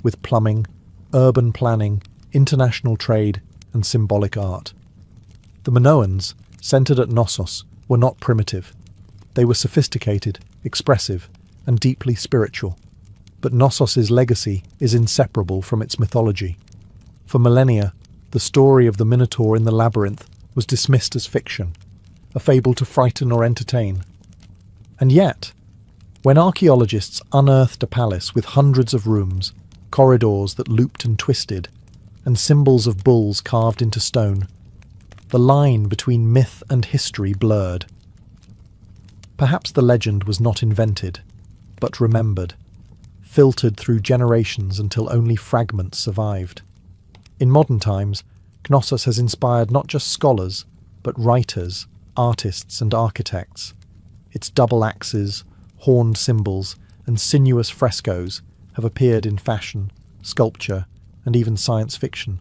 with plumbing, urban planning, international trade, and symbolic art. The Minoans, centered at Knossos, were not primitive. They were sophisticated, expressive, and deeply spiritual. But Knossos's legacy is inseparable from its mythology. For millennia, the story of the Minotaur in the labyrinth was dismissed as fiction, a fable to frighten or entertain. And yet, When archaeologists unearthed a palace with hundreds of rooms, corridors that looped and twisted, and symbols of bulls carved into stone, the line between myth and history blurred. Perhaps the legend was not invented, but remembered, filtered through generations until only fragments survived. In modern times, Knossos has inspired not just scholars, but writers, artists and architects. Its double axes, horned symbols, and sinuous frescoes have appeared in fashion, sculpture, and even science fiction.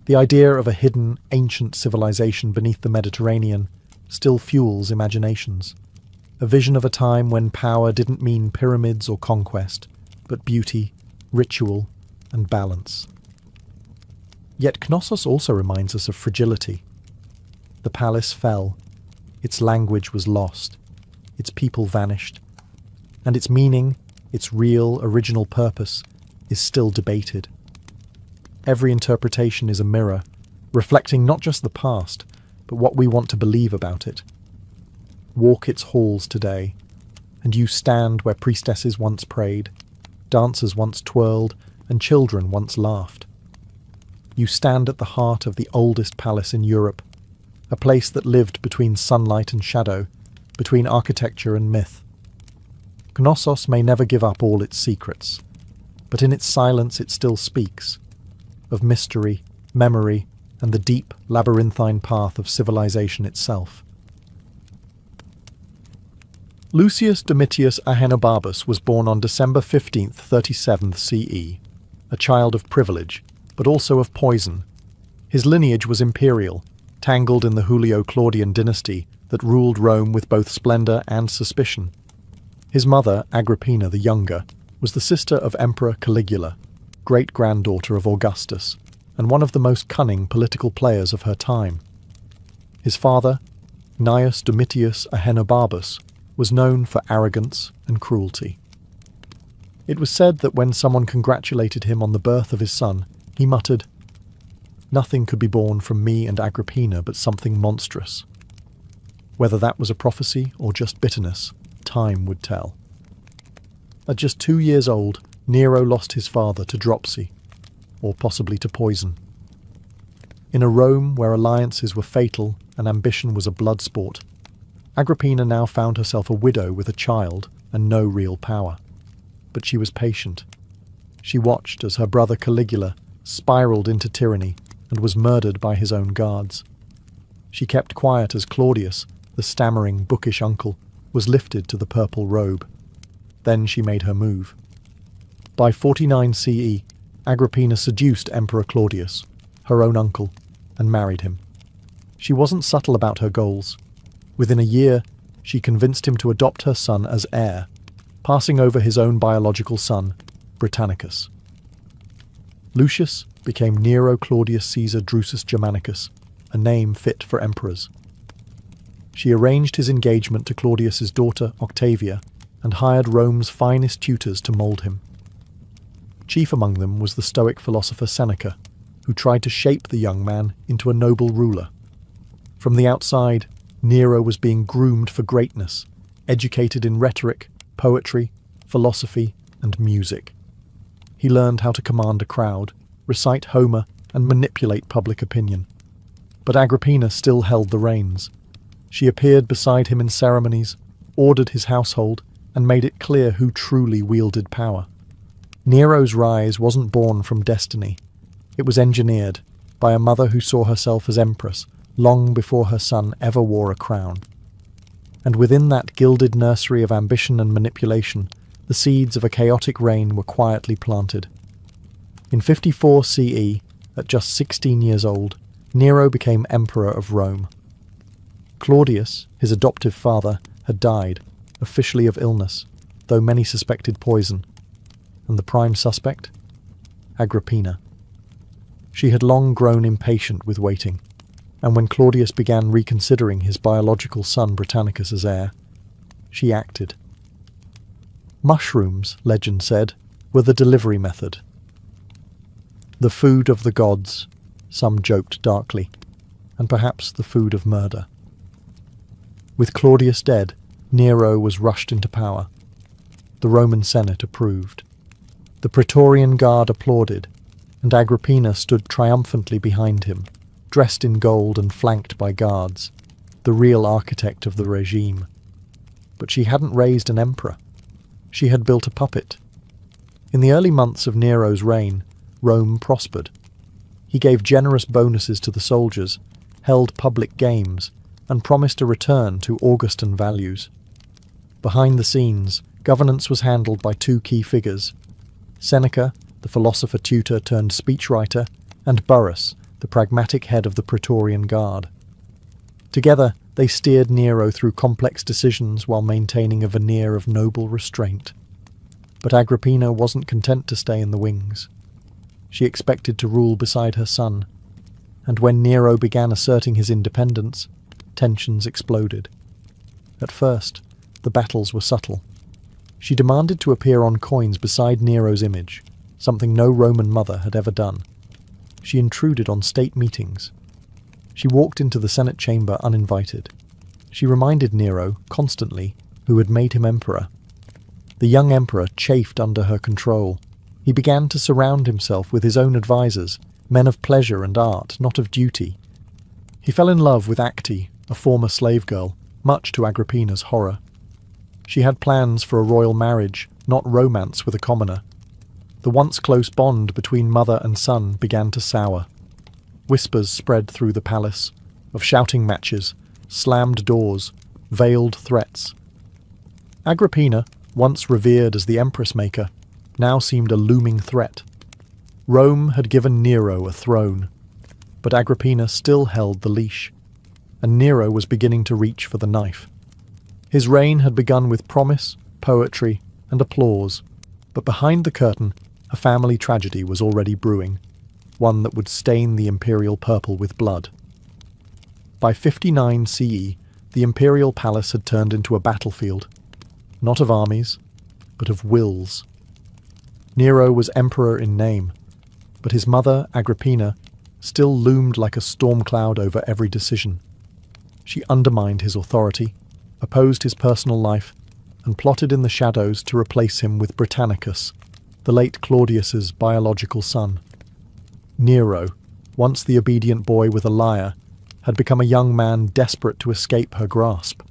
The idea of a hidden, ancient civilization beneath the Mediterranean still fuels imaginations. A vision of a time when power didn't mean pyramids or conquest, but beauty, ritual, and balance. Yet Knossos also reminds us of fragility. The palace fell, its language was lost, its people vanished, and its meaning, its real, original purpose, is still debated. Every interpretation is a mirror, reflecting not just the past, but what we want to believe about it. Walk its halls today, and you stand where priestesses once prayed, dancers once twirled, and children once laughed. You stand at the heart of the oldest palace in Europe, a place that lived between sunlight and shadow, between architecture and myth. Knossos may never give up all its secrets, but in its silence it still speaks, of mystery, memory, and the deep, labyrinthine path of civilization itself. Lucius Domitius Ahenobarbus was born on December 15th, 37th CE, a child of privilege, but also of poison. His lineage was imperial, tangled in the Julio-Claudian dynasty that ruled Rome with both splendor and suspicion. His mother, Agrippina the Younger, was the sister of Emperor Caligula, great-granddaughter of Augustus, and one of the most cunning political players of her time. His father, Gnaeus Domitius Ahenobarbus, was known for arrogance and cruelty. It was said that when someone congratulated him on the birth of his son, he muttered, "Nothing could be born from me and Agrippina but something monstrous." Whether that was a prophecy or just bitterness, time would tell. At just 2 years old, Nero lost his father to dropsy, or possibly to poison. In a Rome where alliances were fatal and ambition was a blood sport, Agrippina now found herself a widow with a child and no real power. But she was patient. She watched as her brother Caligula spiraled into tyranny and was murdered by his own guards. She kept quiet as Claudius, the stammering, bookish uncle, was lifted to the purple robe. Then she made her move. By 49 CE, Agrippina seduced Emperor Claudius, her own uncle, and married him. She wasn't subtle about her goals. Within a year, she convinced him to adopt her son as heir, passing over his own biological son, Britannicus. Lucius became Nero Claudius Caesar Drusus Germanicus, a name fit for emperors. She arranged his engagement to Claudius's daughter, Octavia, and hired Rome's finest tutors to mould him. Chief among them was the Stoic philosopher Seneca, who tried to shape the young man into a noble ruler. From the outside, Nero was being groomed for greatness, educated in rhetoric, poetry, philosophy, and music. He learned how to command a crowd, recite Homer, and manipulate public opinion. But Agrippina still held the reins. She appeared beside him in ceremonies, ordered his household, and made it clear who truly wielded power. Nero's rise wasn't born from destiny. It was engineered by a mother who saw herself as empress long before her son ever wore a crown. And within that gilded nursery of ambition and manipulation, the seeds of a chaotic reign were quietly planted. In 54 CE, at just 16 years old, Nero became emperor of Rome. Claudius, his adoptive father, had died, officially of illness, though many suspected poison. And the prime suspect? Agrippina. She had long grown impatient with waiting, and when Claudius began reconsidering his biological son Britannicus as heir, she acted. Mushrooms, legend said, were the delivery method. The food of the gods, some joked darkly, and perhaps the food of murder. With Claudius dead, Nero was rushed into power. The Roman Senate approved. The Praetorian Guard applauded, and Agrippina stood triumphantly behind him, dressed in gold and flanked by guards, the real architect of the regime. But she hadn't raised an emperor. She had built a puppet. In the early months of Nero's reign, Rome prospered. He gave generous bonuses to the soldiers, held public games, and promised a return to Augustan values. Behind the scenes, governance was handled by two key figures: Seneca, the philosopher tutor turned speechwriter, and Burrus, the pragmatic head of the Praetorian Guard. Together, they steered Nero through complex decisions while maintaining a veneer of noble restraint. But Agrippina wasn't content to stay in the wings. She expected to rule beside her son, and when Nero began asserting his independence, tensions exploded. At first, the battles were subtle. She demanded to appear on coins beside Nero's image, something no Roman mother had ever done. She intruded on state meetings. She walked into the Senate chamber uninvited. She reminded Nero, constantly, who had made him emperor. The young emperor chafed under her control. He began to surround himself with his own advisors, men of pleasure and art, not of duty. He fell in love with Acte, a former slave girl, much to Agrippina's horror. She had plans for a royal marriage, not romance with a commoner. The once close bond between mother and son began to sour. Whispers spread through the palace, of shouting matches, slammed doors, veiled threats. Agrippina, once revered as the empress maker, now seemed a looming threat. Rome had given Nero a throne, but Agrippina still held the leash, and Nero was beginning to reach for the knife. His reign had begun with promise, poetry, and applause, but behind the curtain, a family tragedy was already brewing, one that would stain the imperial purple with blood. By 59 CE, the imperial palace had turned into a battlefield, not of armies, but of wills. Nero was emperor in name, but his mother, Agrippina, still loomed like a storm cloud over every decision. She undermined his authority, opposed his personal life, and plotted in the shadows to replace him with Britannicus, the late Claudius's biological son. Nero, once the obedient boy with a lyre, had become a young man desperate to escape her grasp.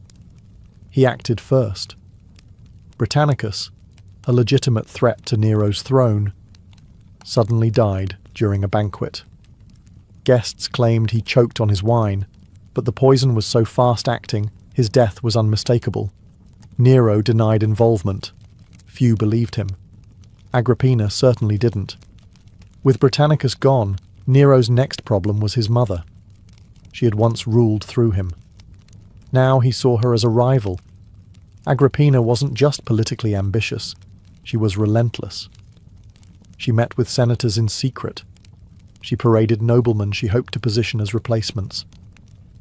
He acted first. Britannicus, a legitimate threat to Nero's throne, suddenly died during a banquet. Guests claimed he choked on his wine, but the poison was so fast-acting, his death was unmistakable. Nero denied involvement. Few believed him. Agrippina certainly didn't. With Britannicus gone, Nero's next problem was his mother. She had once ruled through him. Now he saw her as a rival. Agrippina wasn't just politically ambitious, she was relentless. She met with senators in secret. She paraded noblemen she hoped to position as replacements.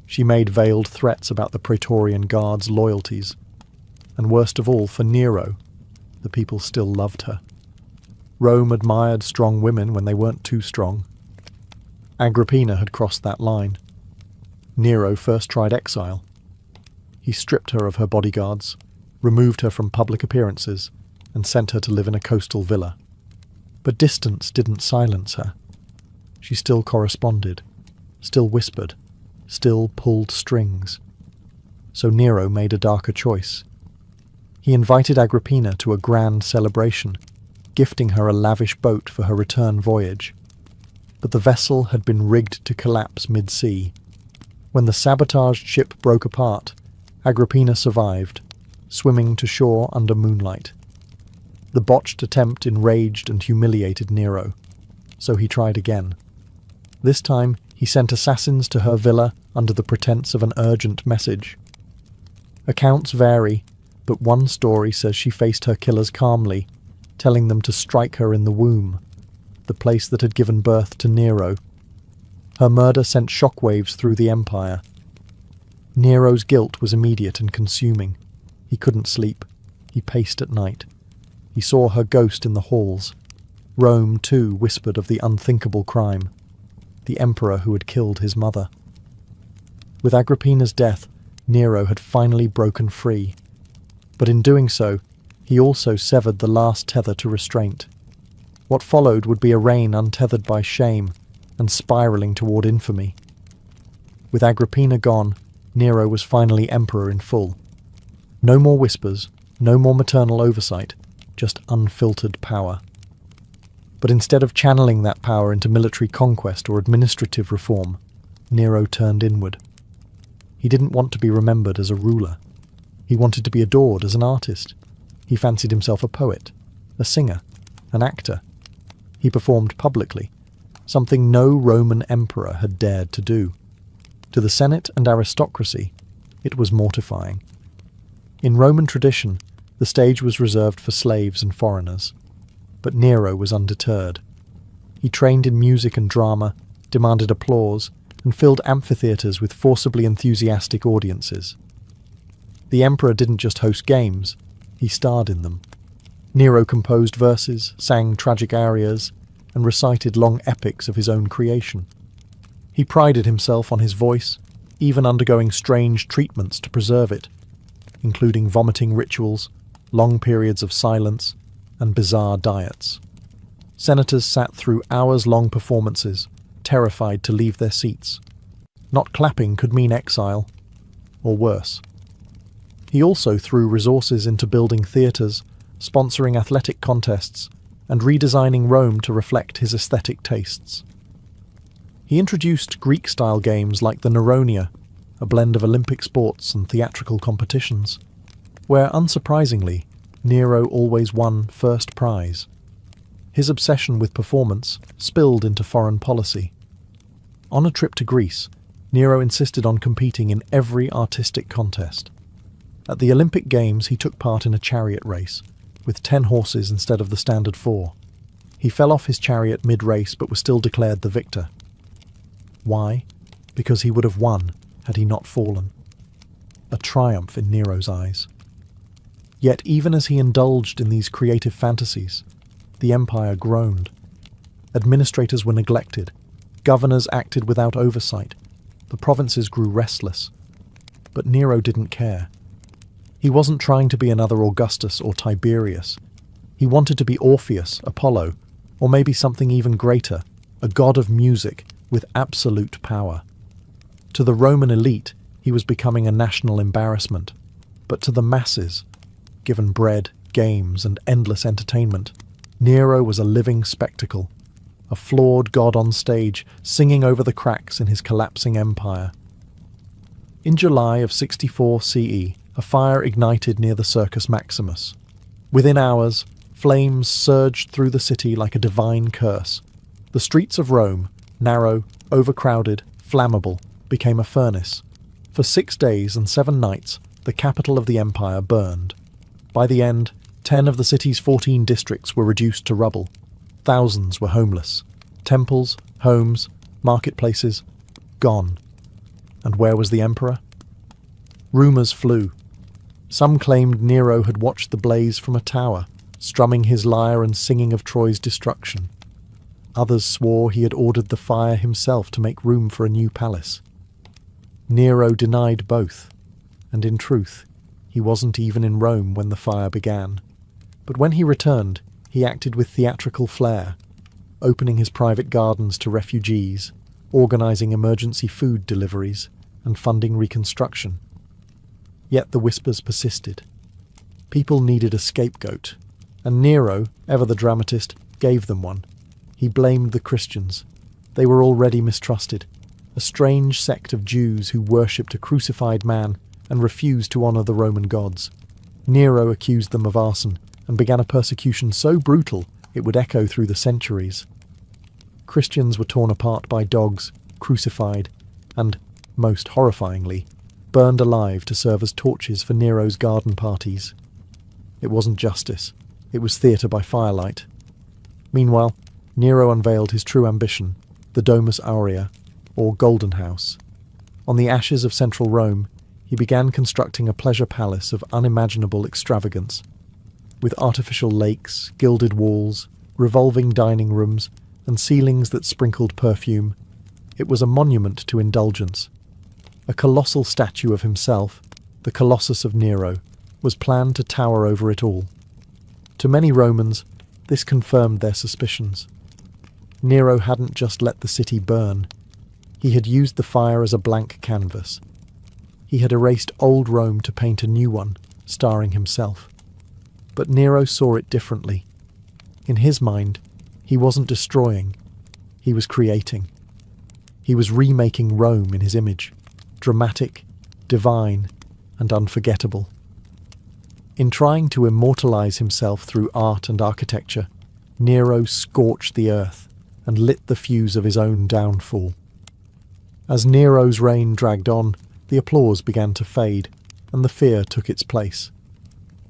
She made veiled threats about the Praetorian Guard's loyalties. And worst of all, for Nero, the people still loved her. Rome admired strong women when they weren't too strong. Agrippina had crossed that line. Nero first tried exile. He stripped her of her bodyguards, removed her from public appearances, and sent her to live in a coastal villa. But distance didn't silence her. She still corresponded, still whispered, still pulled strings. So Nero made a darker choice. He invited Agrippina to a grand celebration, gifting her a lavish boat for her return voyage. But the vessel had been rigged to collapse mid-sea. When the sabotaged ship broke apart, Agrippina survived, swimming to shore under moonlight. The botched attempt enraged and humiliated Nero, so he tried again. This time, he sent assassins to her villa under the pretense of an urgent message. Accounts vary, but one story says she faced her killers calmly, telling them to strike her in the womb, the place that had given birth to Nero. Her murder sent shockwaves through the empire. Nero's guilt was immediate and consuming. He couldn't sleep. He paced at night. He saw her ghost in the halls. Rome, too, whispered of the unthinkable crime, the emperor who had killed his mother. With Agrippina's death, Nero had finally broken free. But in doing so, he also severed the last tether to restraint. What followed would be a reign untethered by shame and spiralling toward infamy. With Agrippina gone, Nero was finally emperor in full. No more whispers, no more maternal oversight, just unfiltered power. But instead of channeling that power into military conquest or administrative reform, Nero turned inward. He didn't want to be remembered as a ruler. He wanted to be adored as an artist. He fancied himself a poet, a singer, an actor. He performed publicly, something no Roman emperor had dared to do. To the Senate and aristocracy, it was mortifying. In Roman tradition, the stage was reserved for slaves and foreigners. But Nero was undeterred. He trained in music and drama, demanded applause, and filled amphitheatres with forcibly enthusiastic audiences. The emperor didn't just host games, he starred in them. Nero composed verses, sang tragic arias, and recited long epics of his own creation. He prided himself on his voice, even undergoing strange treatments to preserve it, including vomiting rituals, long periods of silence, and bizarre diets. Senators sat through hours-long performances, terrified to leave their seats. Not clapping could mean exile, or worse. He also threw resources into building theatres, sponsoring athletic contests, and redesigning Rome to reflect his aesthetic tastes. He introduced Greek-style games like the Neronia, a blend of Olympic sports and theatrical competitions, where, unsurprisingly, Nero always won first prize. His obsession with performance spilled into foreign policy. On a trip to Greece, Nero insisted on competing in every artistic contest. At the Olympic Games, he took part in a chariot race, with 10 horses instead of the standard 4. He fell off his chariot mid-race but was still declared the victor. Why? Because he would have won had he not fallen. A triumph in Nero's eyes. Yet even as he indulged in these creative fantasies, the empire groaned. Administrators were neglected, governors acted without oversight, the provinces grew restless. But Nero didn't care. He wasn't trying to be another Augustus or Tiberius. He wanted to be Orpheus, Apollo, or maybe something even greater, a god of music with absolute power. To the Roman elite, he was becoming a national embarrassment. But to the masses, given bread, games, and endless entertainment, Nero was a living spectacle, a flawed god on stage singing over the cracks in his collapsing empire. In July of 64 CE, a fire ignited near the Circus Maximus. Within hours, flames surged through the city like a divine curse. The streets of Rome, narrow, overcrowded, flammable, became a furnace. For 6 days and 7 nights, the capital of the empire burned. By the end, 10 of the city's 14 districts were reduced to rubble. Thousands were homeless. Temples, homes, marketplaces, gone. And where was the emperor? Rumours flew. Some claimed Nero had watched the blaze from a tower, strumming his lyre and singing of Troy's destruction. Others swore he had ordered the fire himself to make room for a new palace. Nero denied both, and in truth, he wasn't even in Rome when the fire began. But when he returned, he acted with theatrical flair, opening his private gardens to refugees, organising emergency food deliveries, and funding reconstruction. Yet the whispers persisted. People needed a scapegoat, and Nero, ever the dramatist, gave them one. He blamed the Christians. They were already mistrusted, a strange sect of Jews who worshipped a crucified man and refused to honour the Roman gods. Nero accused them of arson and began a persecution so brutal it would echo through the centuries. Christians were torn apart by dogs, crucified, and, most horrifyingly, burned alive to serve as torches for Nero's garden parties. It wasn't justice, it was theatre by firelight. Meanwhile, Nero unveiled his true ambition, the Domus Aurea, or Golden House. On the ashes of central Rome, he began constructing a pleasure palace of unimaginable extravagance. With artificial lakes, gilded walls, revolving dining rooms, and ceilings that sprinkled perfume, it was a monument to indulgence. A colossal statue of himself, the Colossus of Nero, was planned to tower over it all. To many Romans, this confirmed their suspicions. Nero hadn't just let the city burn. He had used the fire as a blank canvas. He had erased old Rome to paint a new one, starring himself. But Nero saw it differently. In his mind, he wasn't destroying, he was creating. He was remaking Rome in his image, dramatic, divine, and unforgettable. In trying to immortalize himself through art and architecture, Nero scorched the earth and lit the fuse of his own downfall. As Nero's reign dragged on, the applause began to fade, and the fear took its place.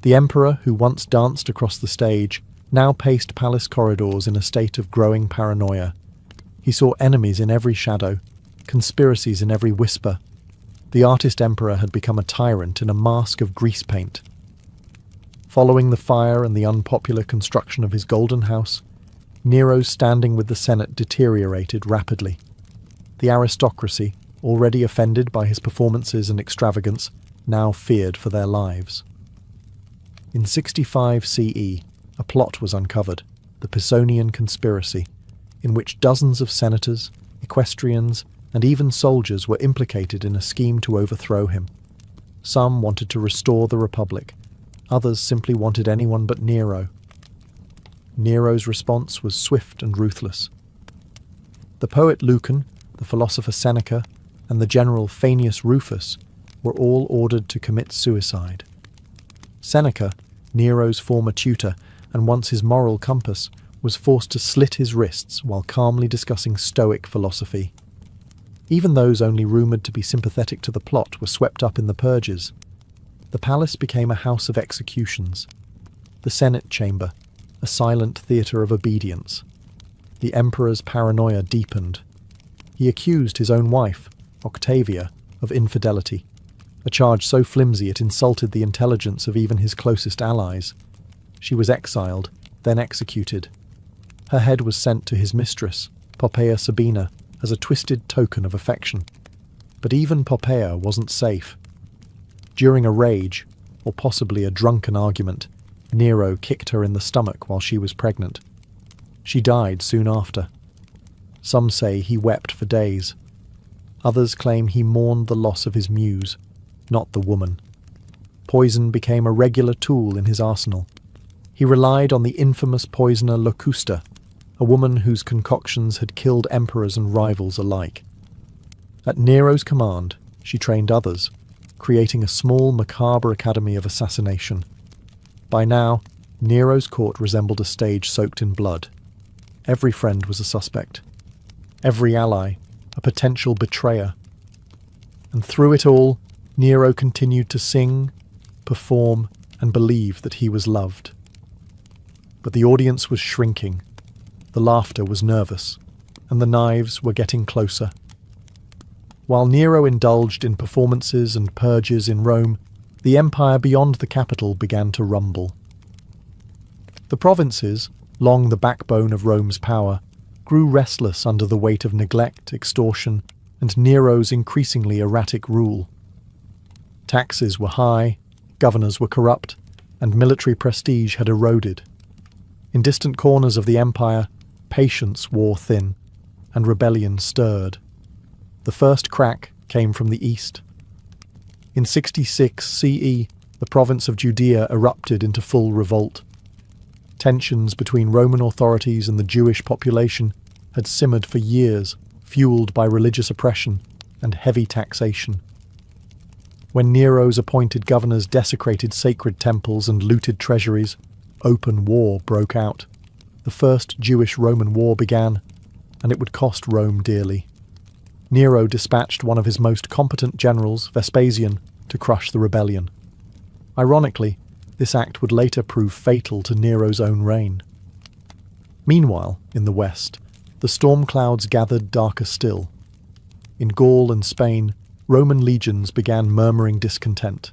The emperor, who once danced across the stage, now paced palace corridors in a state of growing paranoia. He saw enemies in every shadow, conspiracies in every whisper. The artist emperor had become a tyrant in a mask of grease paint. Following the fire and the unpopular construction of his golden house, Nero's standing with the Senate deteriorated rapidly. The aristocracy, already offended by his performances and extravagance, now feared for their lives. In 65 CE, a plot was uncovered, the Pisonian conspiracy, in which dozens of senators, equestrians, and even soldiers were implicated in a scheme to overthrow him. Some wanted to restore the Republic, others simply wanted anyone but Nero. Nero's response was swift and ruthless. The poet Lucan, the philosopher Seneca, and the general Faenius Rufus were all ordered to commit suicide. Seneca, Nero's former tutor and once his moral compass, was forced to slit his wrists while calmly discussing Stoic philosophy. Even those only rumoured to be sympathetic to the plot were swept up in the purges. The palace became a house of executions. The Senate chamber, a silent theatre of obedience. The emperor's paranoia deepened. He accused his own wife, Octavia, of infidelity, a charge so flimsy it insulted the intelligence of even his closest allies. She was exiled, then executed. Her head was sent to his mistress, Poppaea Sabina, as a twisted token of affection. But even Poppaea wasn't safe. During a rage, or possibly a drunken argument, Nero kicked her in the stomach while she was pregnant. She died soon after. Some say he wept for days. Others claim he mourned the loss of his muse, not the woman. Poison became a regular tool in his arsenal. He relied on the infamous poisoner Locusta, a woman whose concoctions had killed emperors and rivals alike. At Nero's command, she trained others, creating a small macabre academy of assassination. By now, Nero's court resembled a stage soaked in blood. Every friend was a suspect. Every ally, a potential betrayer. And through it all, Nero continued to sing, perform, and believe that he was loved. But the audience was shrinking. The laughter was nervous, and the knives were getting closer. While Nero indulged in performances and purges in Rome, the empire beyond the capital began to rumble. The provinces, long the backbone of Rome's power, grew restless under the weight of neglect, extortion, and Nero's increasingly erratic rule. Taxes were high, governors were corrupt, and military prestige had eroded. In distant corners of the empire, patience wore thin, and rebellion stirred. The first crack came from the east. In 66 CE, the province of Judea erupted into full revolt. Tensions between Roman authorities and the Jewish population had simmered for years, fueled by religious oppression and heavy taxation. When Nero's appointed governors desecrated sacred temples and looted treasuries, open war broke out. The First Jewish-Roman War began, and it would cost Rome dearly. Nero dispatched one of his most competent generals, Vespasian, to crush the rebellion. Ironically, this act would later prove fatal to Nero's own reign. Meanwhile, in the west, the storm clouds gathered darker still. In Gaul and Spain, Roman legions began murmuring discontent.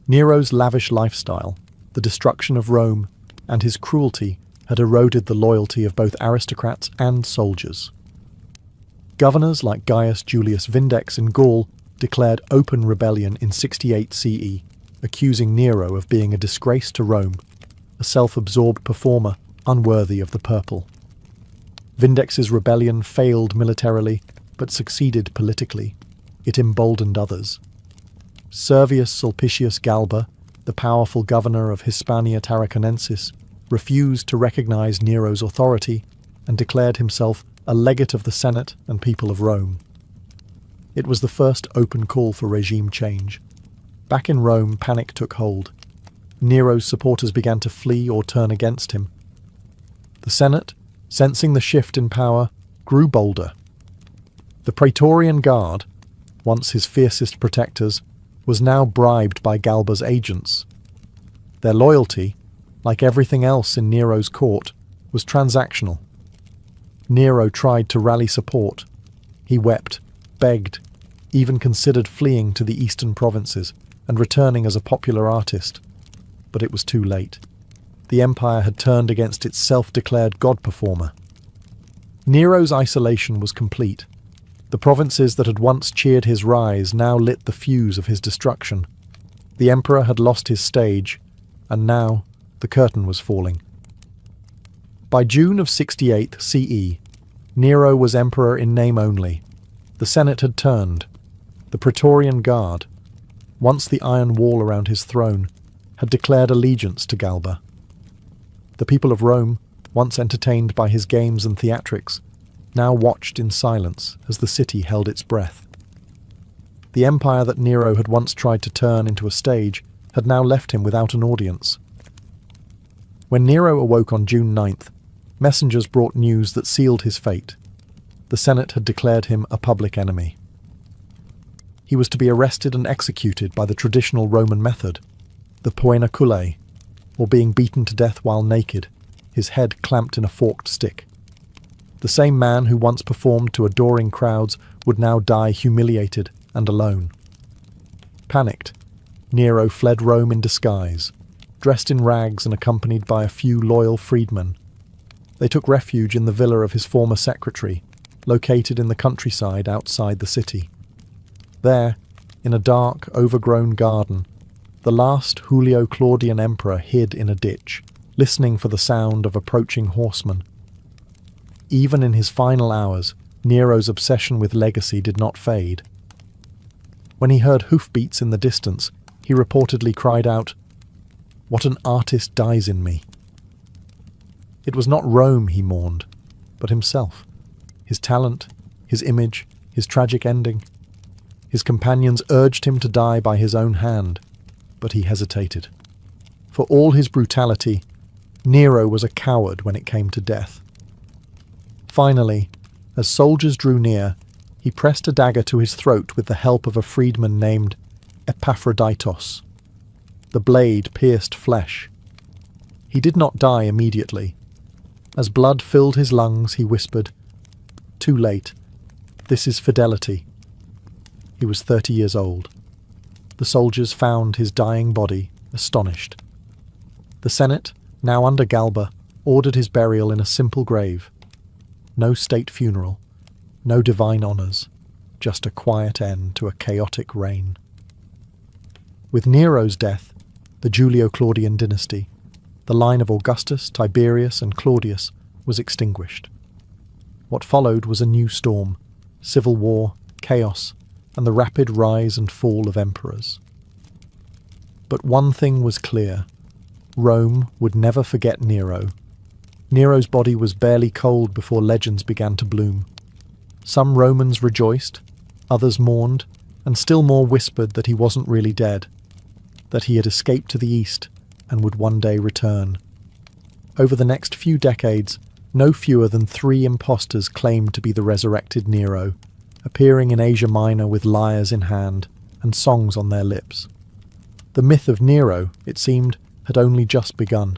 Nero's lavish lifestyle, the destruction of Rome, and his cruelty had eroded the loyalty of both aristocrats and soldiers. Governors like Gaius Julius Vindex in Gaul declared open rebellion in 68 CE, accusing Nero of being a disgrace to Rome. a self-absorbed performer unworthy of the purple. Vindex's rebellion failed militarily, but succeeded politically. It emboldened others. Servius Sulpicius Galba, the powerful governor of Hispania Tarraconensis, refused to recognize Nero's authority and declared himself a legate of the Senate and people of Rome. It was the first open call for regime change. Back in Rome, panic took hold. Nero's supporters began to flee or turn against him. The Senate, sensing the shift in power, grew bolder. The Praetorian Guard, once his fiercest protectors, was now bribed by Galba's agents. Their loyalty, like everything else in Nero's court, was transactional. Nero tried to rally support. He wept, begged, even considered fleeing to the eastern provinces and returning as a popular artist. But it was too late. The empire had turned against its self-declared god performer. Nero's isolation was complete. The provinces that had once cheered his rise now lit the fuse of his destruction. The emperor had lost his stage, and now the curtain was falling. By June of 68 CE, Nero was emperor in name only. The Senate had turned. The Praetorian Guard, once the iron wall around his throne, had declared allegiance to Galba. The people of Rome, once entertained by his games and theatrics, now watched in silence as the city held its breath. The empire that Nero had once tried to turn into a stage had now left him without an audience. When Nero awoke on June 9th, messengers brought news that sealed his fate. The Senate had declared him a public enemy. He was to be arrested and executed by the traditional Roman method, the poenaculae, or being beaten to death while naked, his head clamped in a forked stick. The same man who once performed to adoring crowds would now die humiliated and alone. Panicked, Nero fled Rome in disguise, dressed in rags and accompanied by a few loyal freedmen. They took refuge in the villa of his former secretary, located in the countryside outside the city. There, in a dark, overgrown garden, the last Julio Claudian emperor hid in a ditch, listening for the sound of approaching horsemen. Even in his final hours, Nero's obsession with legacy did not fade. When he heard hoofbeats in the distance, he reportedly cried out, "What an artist dies in me." It was not Rome he mourned, but himself, his talent, his image, his tragic ending. His companions urged him to die by his own hand, but he hesitated. For all his brutality, Nero was a coward when it came to death. Finally, as soldiers drew near, he pressed a dagger to his throat with the help of a freedman named Epaphroditos. The blade pierced flesh. He did not die immediately. As blood filled his lungs, he whispered, "Too late. This is fidelity." He was 30 years old. The soldiers found his dying body, astonished. The Senate, now under Galba, ordered his burial in a simple grave. No state funeral, no divine honours, just a quiet end to a chaotic reign. With Nero's death, the Julio-Claudian dynasty, the line of Augustus, Tiberius and Claudius, was extinguished. What followed was a new storm, civil war, chaos, and the rapid rise and fall of emperors. But one thing was clear. Rome would never forget Nero. Nero's body was barely cold before legends began to bloom. Some Romans rejoiced, others mourned, and still more whispered that he wasn't really dead, that he had escaped to the east and would one day return. Over the next few decades, no fewer than 3 impostors claimed to be the resurrected Nero, appearing in Asia Minor with lyres in hand and songs on their lips. The myth of Nero, it seemed, had only just begun.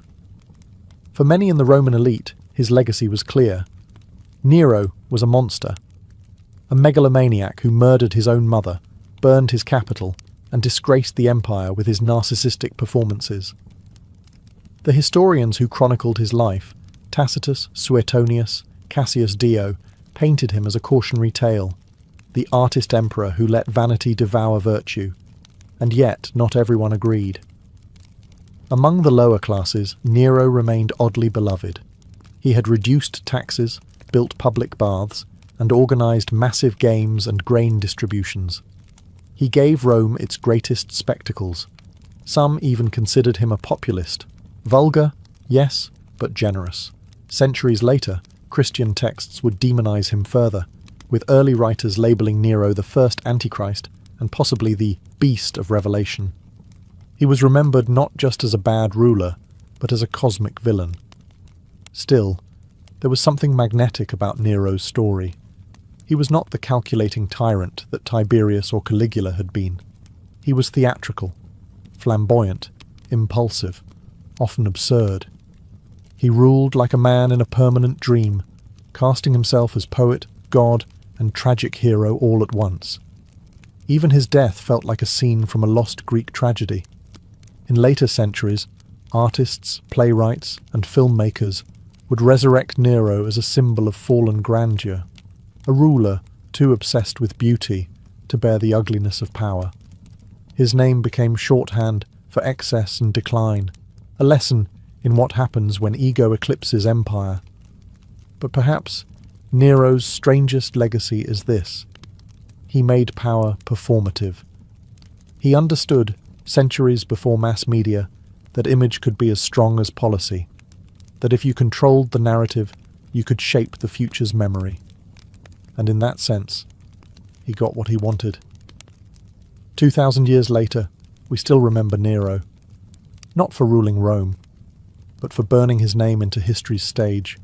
For many in the Roman elite, his legacy was clear. Nero was a monster, a megalomaniac who murdered his own mother, burned his capital, and disgraced the empire with his narcissistic performances. The historians who chronicled his life, Tacitus, Suetonius, Cassius Dio, painted him as a cautionary tale, the artist emperor who let vanity devour virtue, and yet not everyone agreed. Among the lower classes, Nero remained oddly beloved. He had reduced taxes, built public baths, and organized massive games and grain distributions. He gave Rome its greatest spectacles. Some even considered him a populist. Vulgar, yes, but generous. Centuries later, Christian texts would demonize him further, with early writers labeling Nero the first Antichrist and possibly the beast of Revelation. He was remembered not just as a bad ruler, but as a cosmic villain. Still, there was something magnetic about Nero's story. He was not the calculating tyrant that Tiberius or Caligula had been. He was theatrical, flamboyant, impulsive, often absurd. He ruled like a man in a permanent dream, casting himself as poet, god, and tragic hero all at once. Even his death felt like a scene from a lost Greek tragedy. In later centuries, artists, playwrights, and filmmakers would resurrect Nero as a symbol of fallen grandeur, a ruler too obsessed with beauty to bear the ugliness of power. His name became shorthand for excess and decline, a lesson in what happens when ego eclipses empire. But perhaps Nero's strangest legacy is this: he made power performative. He understood, centuries before mass media, that image could be as strong as policy, that if you controlled the narrative, you could shape the future's memory. And in that sense, he got what he wanted. 2,000 years later, we still remember Nero, not for ruling Rome, but for burning his name into history's stage.